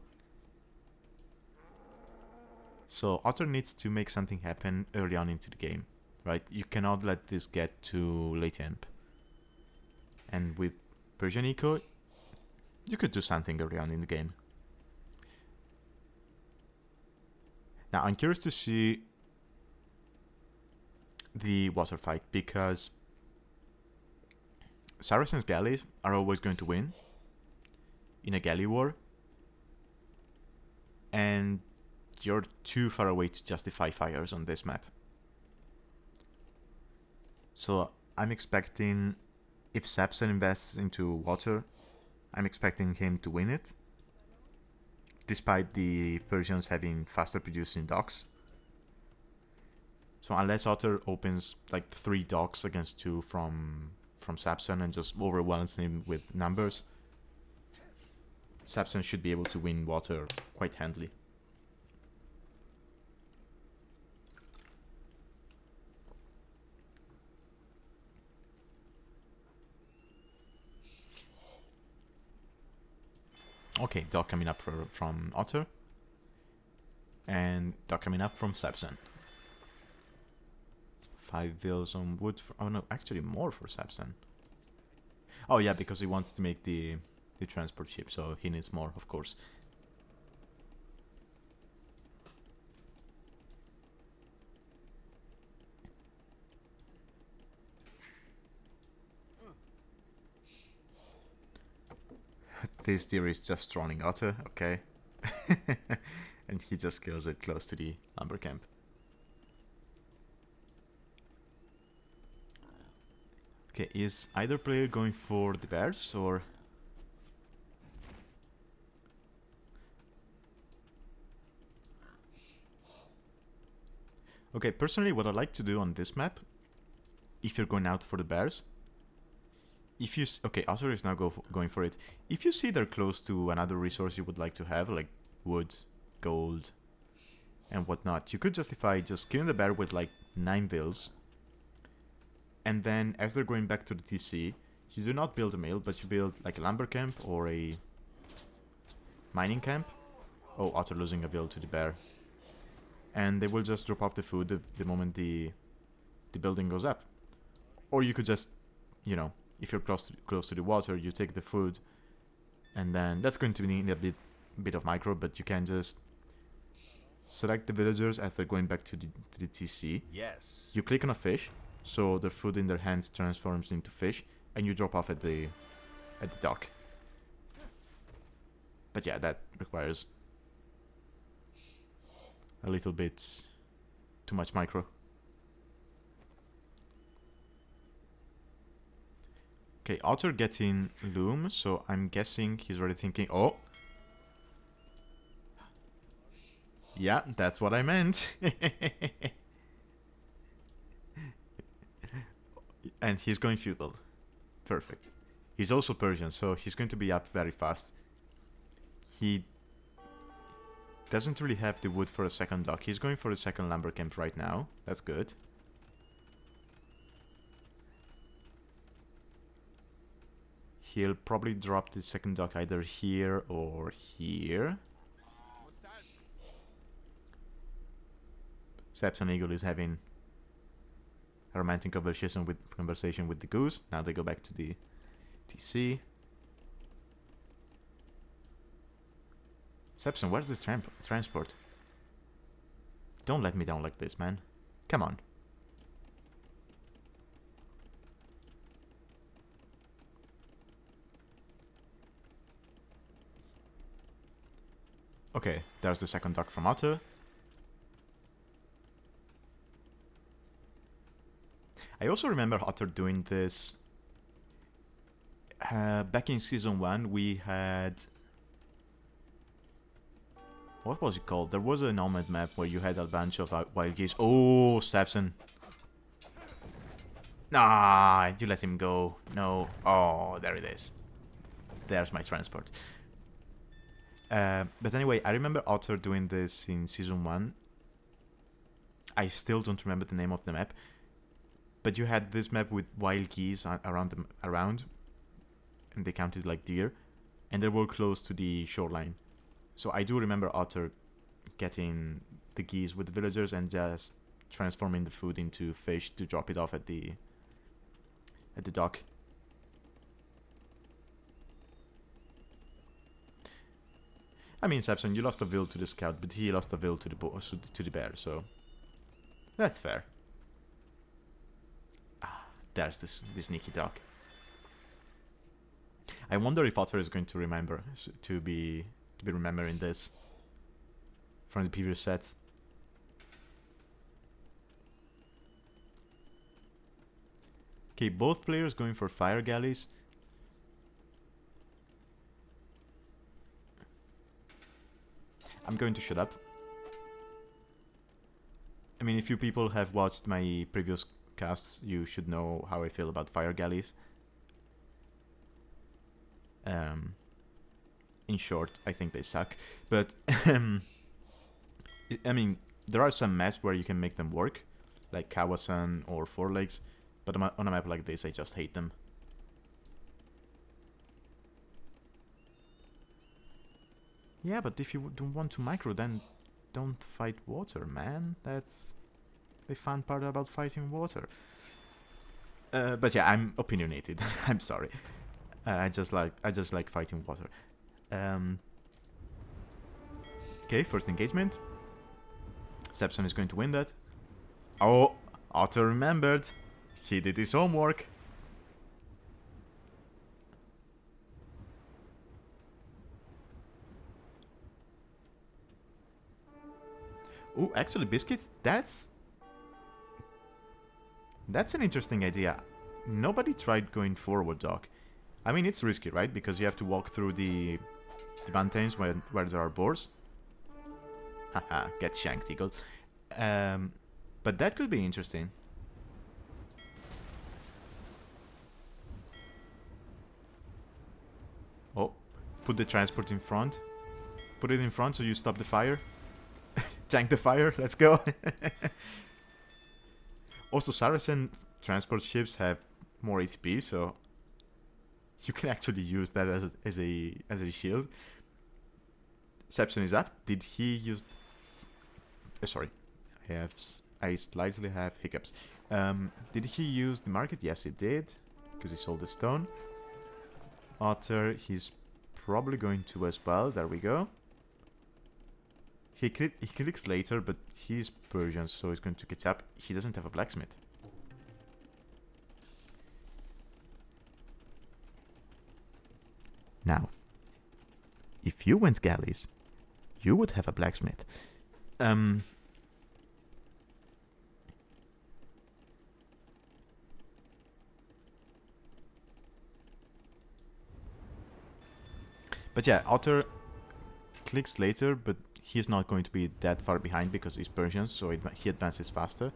So Otter needs to make something happen early on into the game, right? You cannot let this get to late imp. And with Persian Eco, you could do something early on in the game. Now, I'm curious to see the water fight, because Saracens' galleys are always going to win in a galley war, and you're too far away to justify fires on this map. So I'm expecting, if DjSapsan invests into water, I'm expecting him to win it, despite the Persians having faster producing docks. So unless Otter opens like 3 docks against 2 from DjSapsan and just overwhelms him with numbers, DjSapsan should be able to win water quite handily. Okay, dock coming up from Otter, and dock coming up from DjSapsan. 5 vills on wood for, oh no, actually more for DjSapsan. Oh yeah, because he wants to make the transport ship, so he needs more, of course. This deer is just trolling Otter, okay. And he just kills it close to the lumber camp. Okay, is either player going for the bears or... Okay, personally what I like to do on this map, if you're going out for the bears, if you... Okay, Otter is now going for it. If you see they're close to another resource you would like to have, like wood, gold, and whatnot, you could justify just killing the bear with like 9 vills. And then, as they're going back to the TC, you do not build a mill, but you build like a lumber camp or a mining camp. Oh, Otter losing a vill to the bear. And they will just drop off the food the moment the building goes up. Or you could just, you know, if you're close to the water, you take the food, and then that's going to need a bit of micro, but you can just select the villagers as they're going back to the TC. Yes. You click on a fish, so the food in their hands transforms into fish, and you drop off at the dock. But yeah, that requires a little bit too much micro. Okay, Otter getting loom, so I'm guessing he's already thinking, oh, yeah, that's what I meant. And he's going feudal. Perfect. He's also Persian, so he's going to be up very fast. He doesn't really have the wood for a second dock. He's going for a second lumber camp right now. That's good. He'll probably drop the second dock either here or here. DjSapsan Eagle is having a romantic conversation with the goose. Now they go back to the TC. Sapsan, where's this transport? Don't let me down like this, man. Come on. Okay, there's the second dock from Otter. I also remember Otter doing this. Back in Season 1, we had... What was it called? There was a nomad map where you had a bunch of wild geese. Oh, Sapsan. Nah, you let him go. No. Oh, there it is. There's my transport. But anyway, I remember Otter doing this in Season 1. I still don't remember the name of the map. But you had this map with wild geese around, and they counted like deer. And they were close to the shoreline. So I do remember Otter getting the geese with the villagers and just transforming the food into fish to drop it off at the dock. I mean, Sapsan, you lost a will to the scout, but he lost a will to the bear, so that's fair. Ah, there's this sneaky dock. I wonder if Otter is going to remember to be remembering this from the previous sets. Okay, both players going for fire galleys. I'm going to shut up. I mean, if you people have watched my previous casts, you should know how I feel about fire galleys. In short, I think they suck. But, I mean, there are some maps where you can make them work, like Kawasan or Four Legs, but on a map like this, I just hate them. Yeah, but if you don't want to micro, then don't fight water, man. That's the fun part about fighting water. But yeah, I'm opinionated. I'm sorry. I just like fighting water. Okay, first engagement. Sapsan is going to win that. Oh, Otter remembered. He did his homework. Oh, actually, biscuits. That's an interesting idea. Nobody tried going forward, Doc. I mean, it's risky, right? Because you have to walk through the mountains where there are boars. Haha, get shanked, Eagle. But that could be interesting. Oh, put the transport in front. Put it in front so you stop the fire. Tank the fire, let's go. Also, Saracen transport ships have more HP, so you can actually use that as a shield. Sapsan is up. Did he use... sorry, I slightly have hiccups. Did he use the market? Yes, he did, because he sold the stone. Otter, he's probably going to as well. There we go. He clicks later, but he's Persian, so he's going to catch up. He doesn't have a blacksmith. Now, if you went galleys, you would have a blacksmith. But yeah, Otter clicks later, but he's not going to be that far behind because he's Persian, so he advances faster.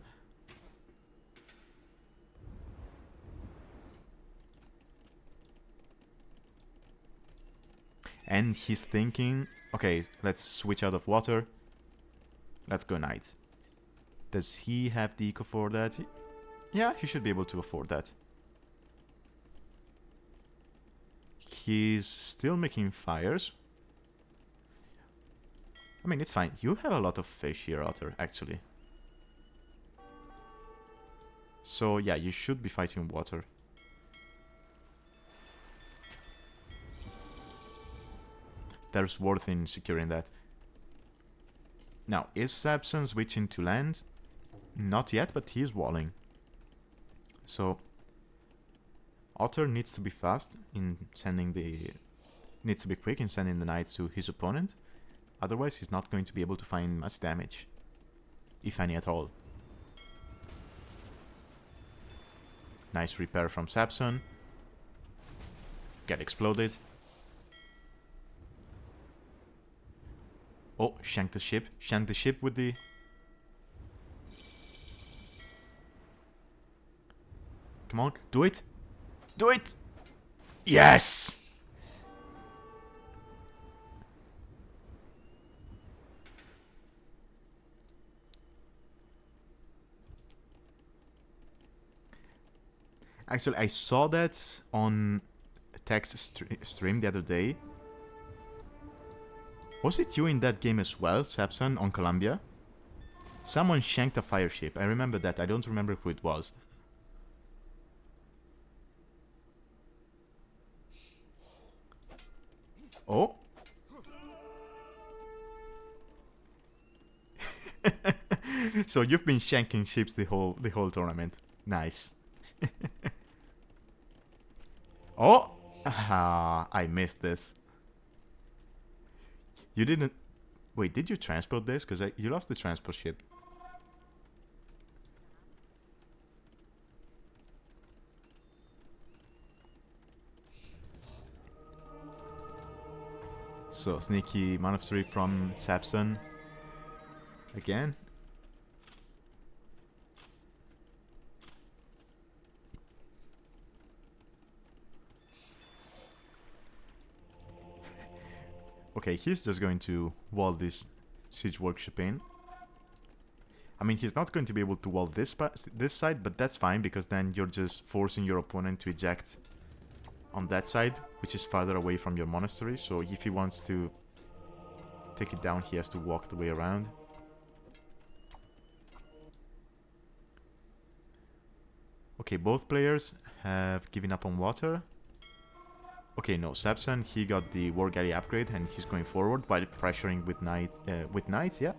And he's thinking, okay, let's switch out of water. Let's go knight. Does he have the eco for that? Yeah, he should be able to afford that. He's still making fires. I mean, it's fine. You have a lot of fish here, Otter, actually. So yeah, you should be fighting water. There's worth in securing that. Now, is DjSapsan switching to land? Not yet, but he is walling. So Otter needs to be fast in sending the... needs to be quick in sending the knights to his opponent. Otherwise, he's not going to be able to find much damage. If any at all. Nice repair from DjSapsan. Get exploded. Oh, shank the ship. Shank the ship with the... Come on, do it! Do it! Yes! Actually, I saw that on a text stream the other day. Was it you in that game as well, DjSapsan, on Columbia? Someone shanked a fire ship. I remember that. I don't remember who it was. Oh? So you've been shanking ships the whole tournament. Nice. Oh! Ah, I missed this. You didn't... Wait, did you transport this? Because you lost the transport ship. So, sneaky monastery from DjSapsan. Again. Okay, he's just going to wall this siege workshop in. I mean, he's not going to be able to wall this side, but that's fine, because then you're just forcing your opponent to eject on that side, which is farther away from your monastery. So if he wants to take it down, he has to walk the way around. Okay, both players have given up on water. Okay, no, DjSapsan, he got the War Galley upgrade and he's going forward while pressuring with knights, yeah,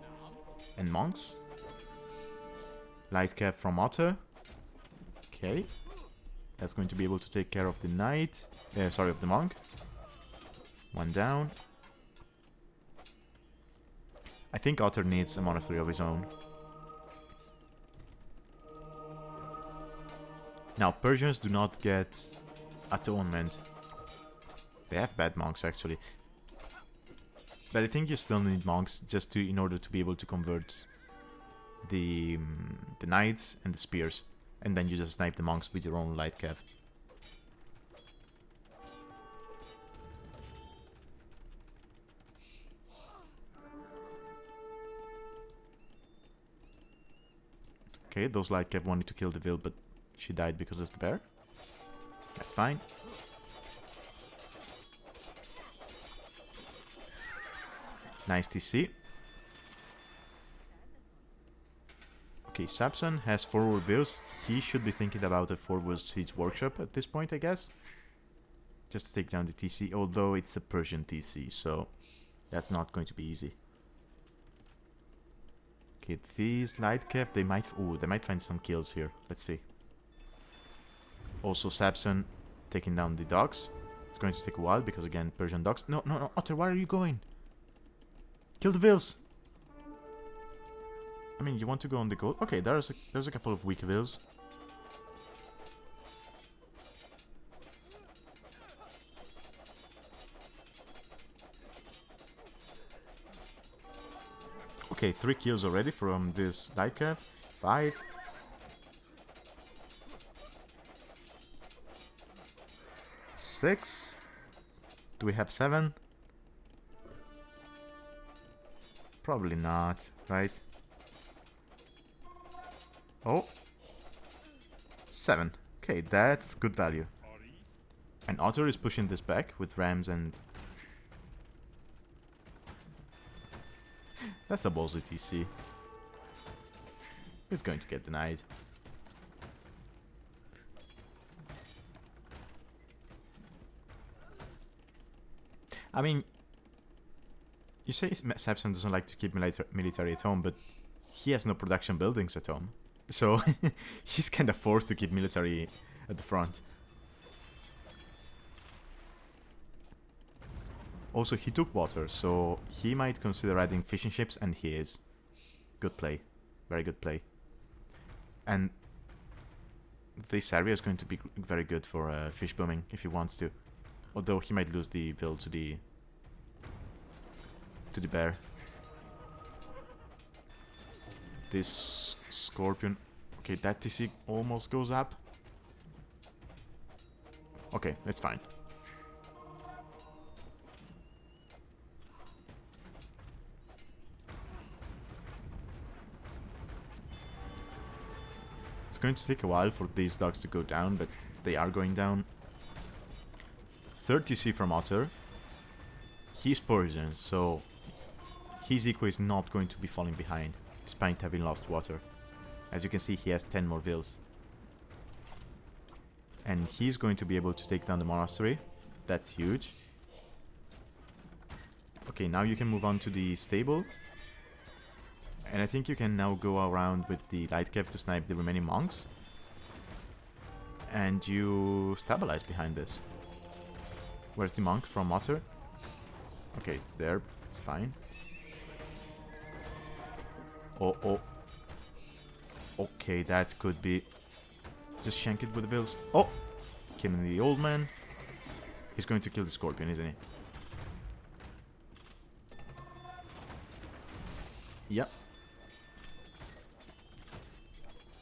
and monks. Light cap from Otter. Okay, that's going to be able to take care of the knight. Sorry, of the monk. One down. I think Otter needs a monastery of his own. Now, Persians do not get atonement. They have bad monks, actually. But I think you still need monks just in order to be able to convert the knights and the spears. And then you just snipe the monks with your own light cav. Okay, those light cav wanted to kill the Vil, but she died because of the bear. That's fine. Nice TC. Okay, DjSapsan has forward builds. He should be thinking about a forward siege workshop at this point, I guess. Just to take down the TC, although it's a Persian TC, so that's not going to be easy. Okay, these light cap, they might find some kills here. Let's see. Also, DjSapsan taking down the dogs. It's going to take a while because, again, Persian dogs. No, no, no, Otter, where are you going? Kill the Vils. I mean, you want to go on the gold? Okay, there's a couple of weak Vils. Okay, 3 kills already from this light cap. 5. Six. Do we have 7? Probably not, right? Oh. 7. Okay, that's good value. And Otter is pushing this back with rams and... That's a ballsy TC. It's going to get denied. I mean, you say DjSapsan doesn't like to keep military at home, but he has no production buildings at home. So he's kind of forced to keep military at the front. Also, he took water, so he might consider adding fishing ships, and he is. Good play. Very good play. And this area is going to be very good for fish booming if he wants to. Although he might lose the vil to the bear. This scorpion. Okay, that TC almost goes up. Okay, it's fine. It's going to take a while for these dogs to go down, but they are going down. 3rd TC from Otter. He's poisoned, so his eco is not going to be falling behind, despite having lost water. As you can see, he has 10 more vils. And he's going to be able to take down the monastery. That's huge. Okay, now you can move on to the stable. And I think you can now go around with the light cav to snipe the remaining monks. And you stabilize behind this. Where's the monk from Otter? Okay, it's there. It's fine. Oh. Okay, that could be... Just shank it with the bills. Oh! Killing the old man. He's going to kill the scorpion, isn't he? Yep.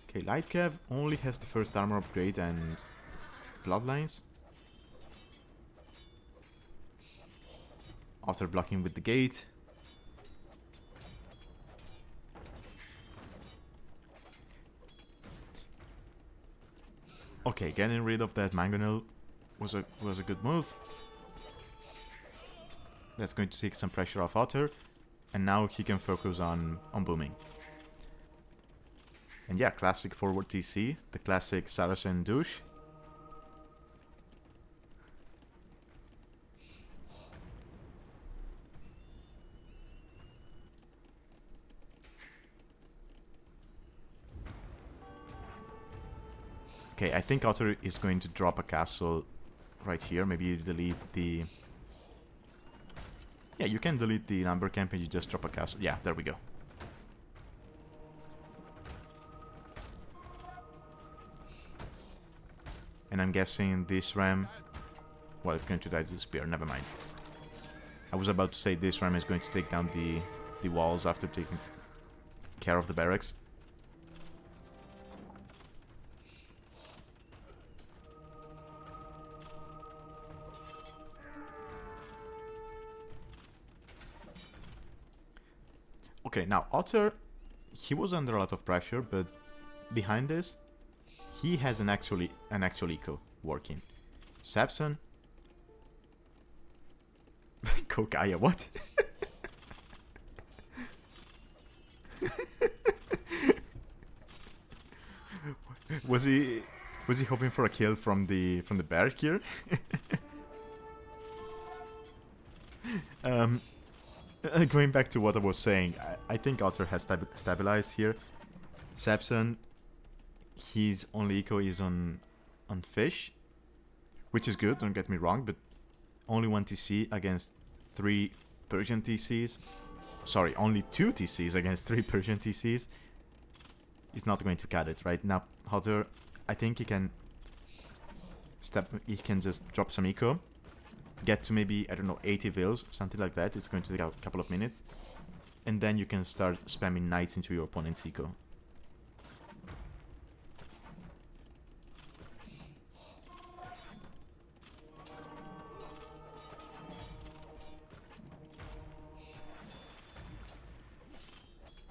Okay, light cav only has the first armor upgrade and bloodlines. Otter blocking with the gate. Okay, getting rid of that mangonel was a good move. That's going to take some pressure off Otter, and now he can focus on booming. And yeah, classic forward TC, the classic Saracen douche. Okay, I think Otter is going to drop a castle right here. Maybe you delete the... Yeah, you can delete the number camp and you just drop a castle. Yeah, there we go. And I'm guessing this ram... Well, it's going to die to the spear, never mind. I was about to say this ram is going to take down the walls after taking care of the barracks. Okay, now Otter, he was under a lot of pressure, but behind this, he has an actual eco working. DjSapsan, Kokaya, what? was he hoping for a kill from the barrack here? Going back to what I was saying, I think Otter has stabilized here. DjSapsan, his only eco is on fish, which is good, don't get me wrong, but only 1 TC against 3 Persian TCs. Sorry, only 2 TCs against 3 Persian TCs. He's not going to cut it, right? Now, Otter, I think he can just drop some eco. Get to maybe, I don't know, 80 vils, something like that. It's going to take a couple of minutes. And then you can start spamming knights into your opponent's eco.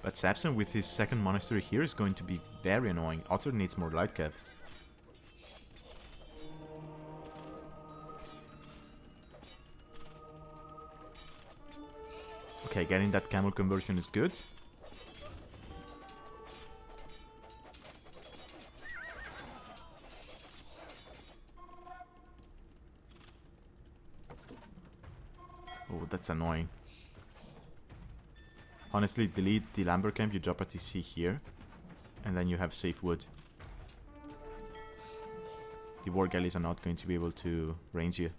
But DjSapsan with his second monastery here is going to be very annoying. Otter needs more light cav. Okay, getting that camel conversion is good. Oh, that's annoying. Honestly, delete the lumber camp, you drop a TC here, and then you have safe wood. The war galleys are not going to be able to range you.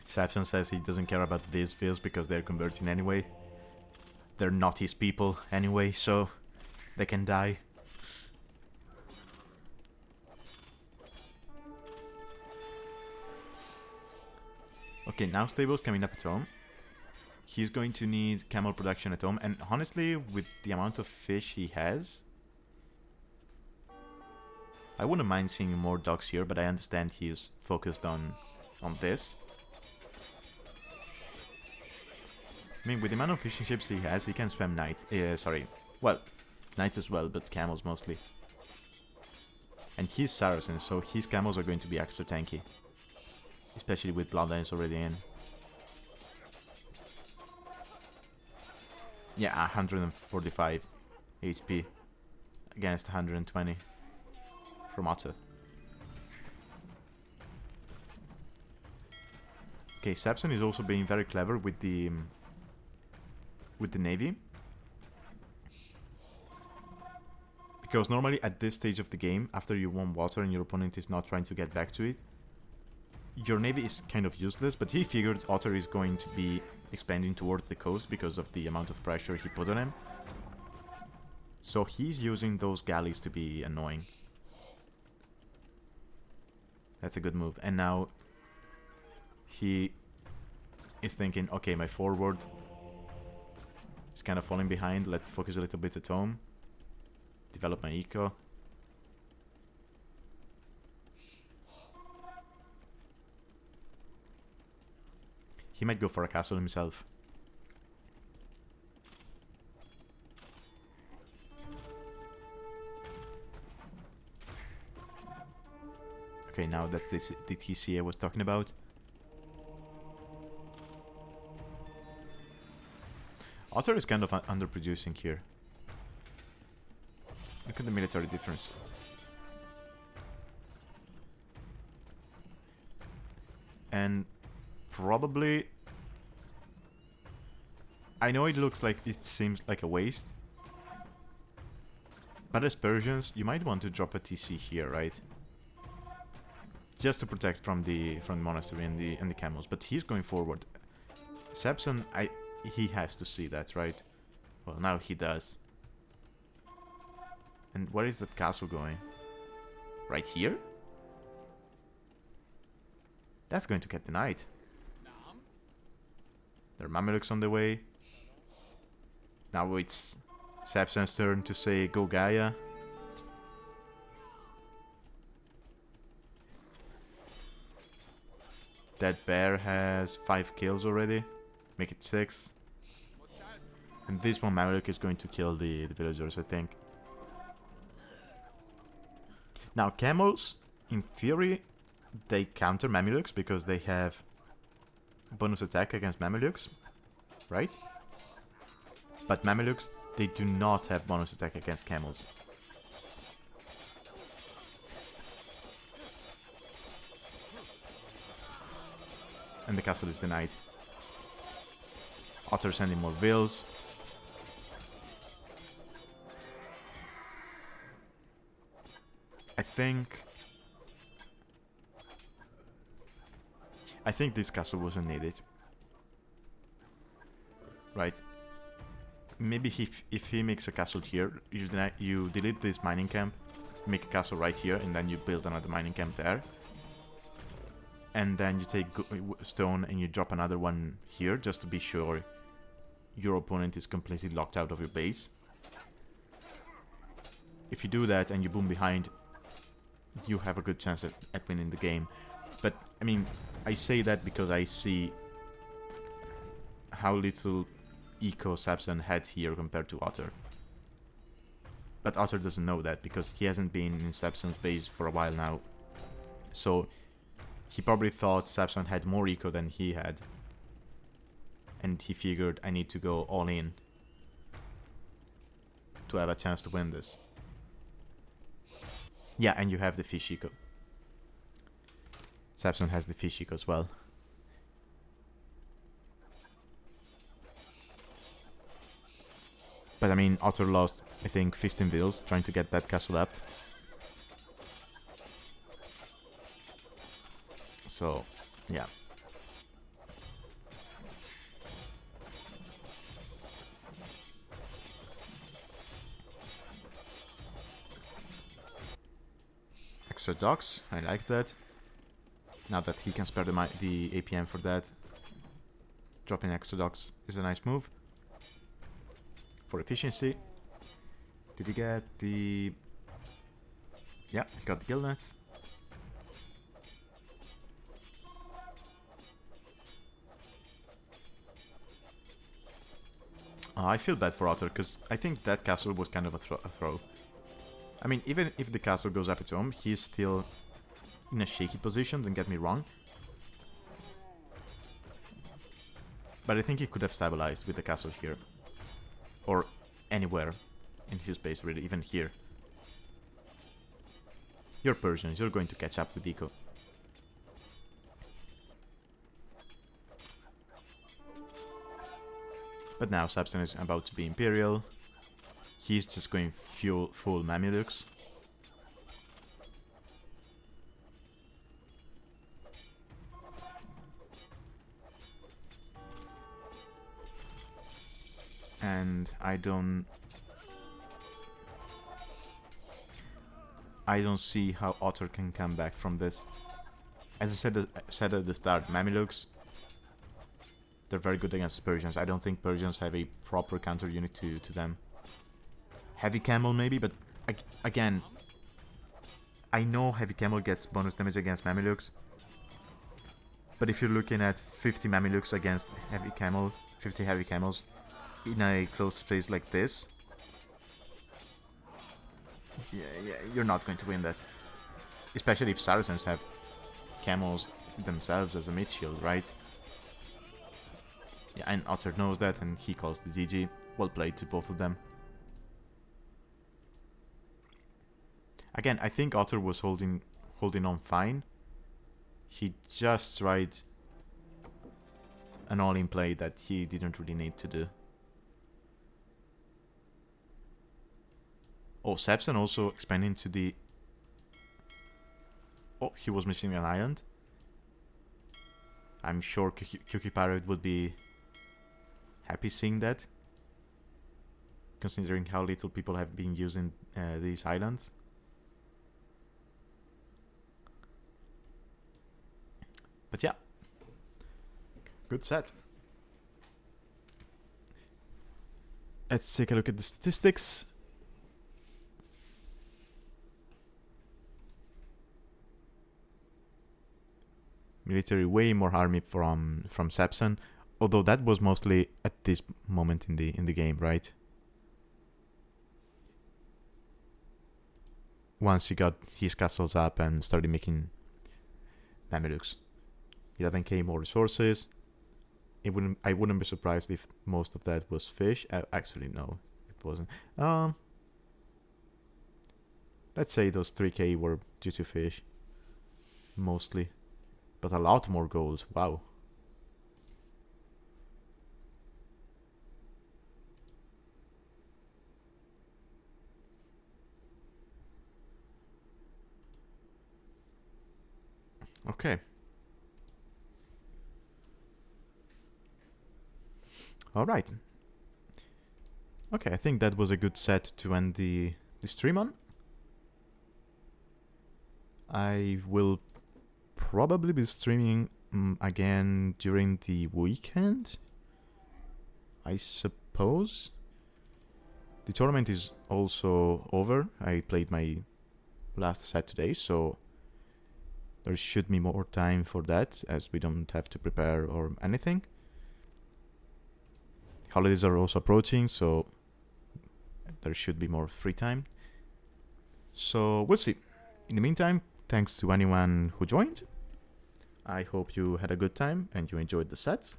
DjSapsan says he doesn't care about these fields because they're converting anyway. They're not his people anyway, so they can die. Okay, now Stable's coming up at home. He's going to need camel production at home, and honestly, with the amount of fish he has, I wouldn't mind seeing more dogs here, but I understand he's focused on this. I mean, with the amount of fishing ships he has, he can spam knights. Well, knights as well, but camels mostly. And he's Saracen, so his camels are going to be extra tanky. Especially with bloodlines already in. Yeah, 145 HP against 120 from Otter. Okay, DjSapsan is also being very clever with the navy. Because normally at this stage of the game, after you won water and your opponent is not trying to get back to it, your navy is kind of useless, but he figured Otter is going to be expanding towards the coast because of the amount of pressure he put on him. So he's using those galleys to be annoying. That's a good move. And now he is thinking, okay, my forward is kind of falling behind. Let's focus a little bit at home. Develop my eco. He might go for a castle himself. Okay, now that's the TC I was talking about. Otter is kind of underproducing here. Look at the military difference. And probably... I know it looks like it seems like a waste. But as Persians, you might want to drop a TC here, right? Just to protect from the monastery and the camels. But he's going forward. DjSapsan, he has to see that, right? Well, now he does. And where is that castle going? Right here? That's going to get denied. There are Mamelukes on the way. Now it's DjSapsan's turn to say go Gaia. That bear has 5 kills already. Make it 6. And this one Mameluk is going to kill the villagers, I think. Now camels, in theory, they counter Mamelukes because they have bonus attack against Mamelukes, right? But Mamelukes, they do not have bonus attack against camels. And the castle is denied. Otter sending more vills. I think this castle wasn't needed. Right. Maybe if he makes a castle here, you delete this mining camp, make a castle right here, and then you build another mining camp there. And then you take stone and you drop another one here, just to be sure your opponent is completely locked out of your base. If you do that and you boom behind, you have a good chance at winning the game. But, I mean, I say that because I see how little eco DjSapsan had here compared to Otter. But Otter doesn't know that because he hasn't been in DjSapsan's base for a while now. So he probably thought DjSapsan had more eco than he had. And he figured, I need to go all in. to have a chance to win this. Yeah, and you have the fish eco. DjSapsan has the fish eco as well. But I mean, Otter lost, I think, 15 bills trying to get that castle up. So, yeah. Extra docks, I like that. Now that he can spare the APM for that. Dropping extra docks is a nice move. For efficiency. Did he get the... Yeah, he got the guild nets. I feel bad for Otter, because I think that castle was kind of a throw. I mean, even if the castle goes up its own, he's still in a shaky position, don't get me wrong. But I think he could have stabilized with the castle here. Or anywhere in his base, really, even here. You're Persians, you're going to catch up with Eco. But now DjSapsan is about to be Imperial. He's just going full Mamelukes. And I don't see how Otter can come back from this. As I said at the start, Mamelukes, they're very good against Persians. I don't think Persians have a proper counter unit to them. Heavy Camel maybe, but again, I know Heavy Camel gets bonus damage against Mamelukes. But if you're looking at 50 Mamelukes against Heavy Camel, 50 Heavy Camels, in a close space like this, yeah, you're not going to win that. Especially if Saracens have camels themselves as a mid shield, right? Yeah, and Otter knows that, and he calls the GG. Well played to both of them. Again, I think Otter was holding on fine. He just tried an all-in play that he didn't really need to do. Oh, DjSapsan also expanding to the... Oh, he was missing an island. I'm sure Cookie Pirate would be happy seeing that, considering how little people have been using these islands. But yeah, good set. Let's take a look at the statistics. Military, way more army from DjSapsan, although that was mostly at this moment in the game, right? Once he got his castles up and started making Mamelukes. 11k more resources. I wouldn't be surprised if most of that was fish. Actually, no, it wasn't. Let's say those 3k were due to fish, mostly. But a lot more gold, wow. Okay. Alright. Okay, I think that was a good set to end the stream on. I will probably be streaming again during the weekend, I suppose. The tournament is also over. I played my last set today, so there should be more time for that, as we don't have to prepare or anything. Holidays are also approaching, so there should be more free time. So we'll see. In the meantime, thanks to anyone who joined. I hope you had a good time and you enjoyed the sets.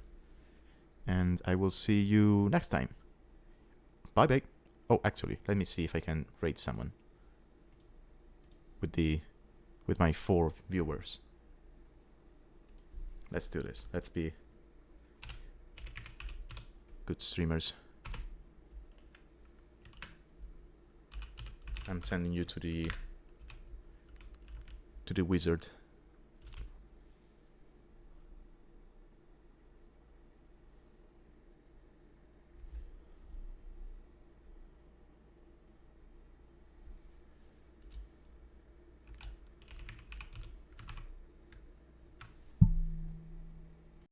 And I will see you next time. Bye bye. Oh, actually, let me see if I can raid someone with my 4 viewers. Let's do this. Let's be good streamers. I'm sending you to the wizard.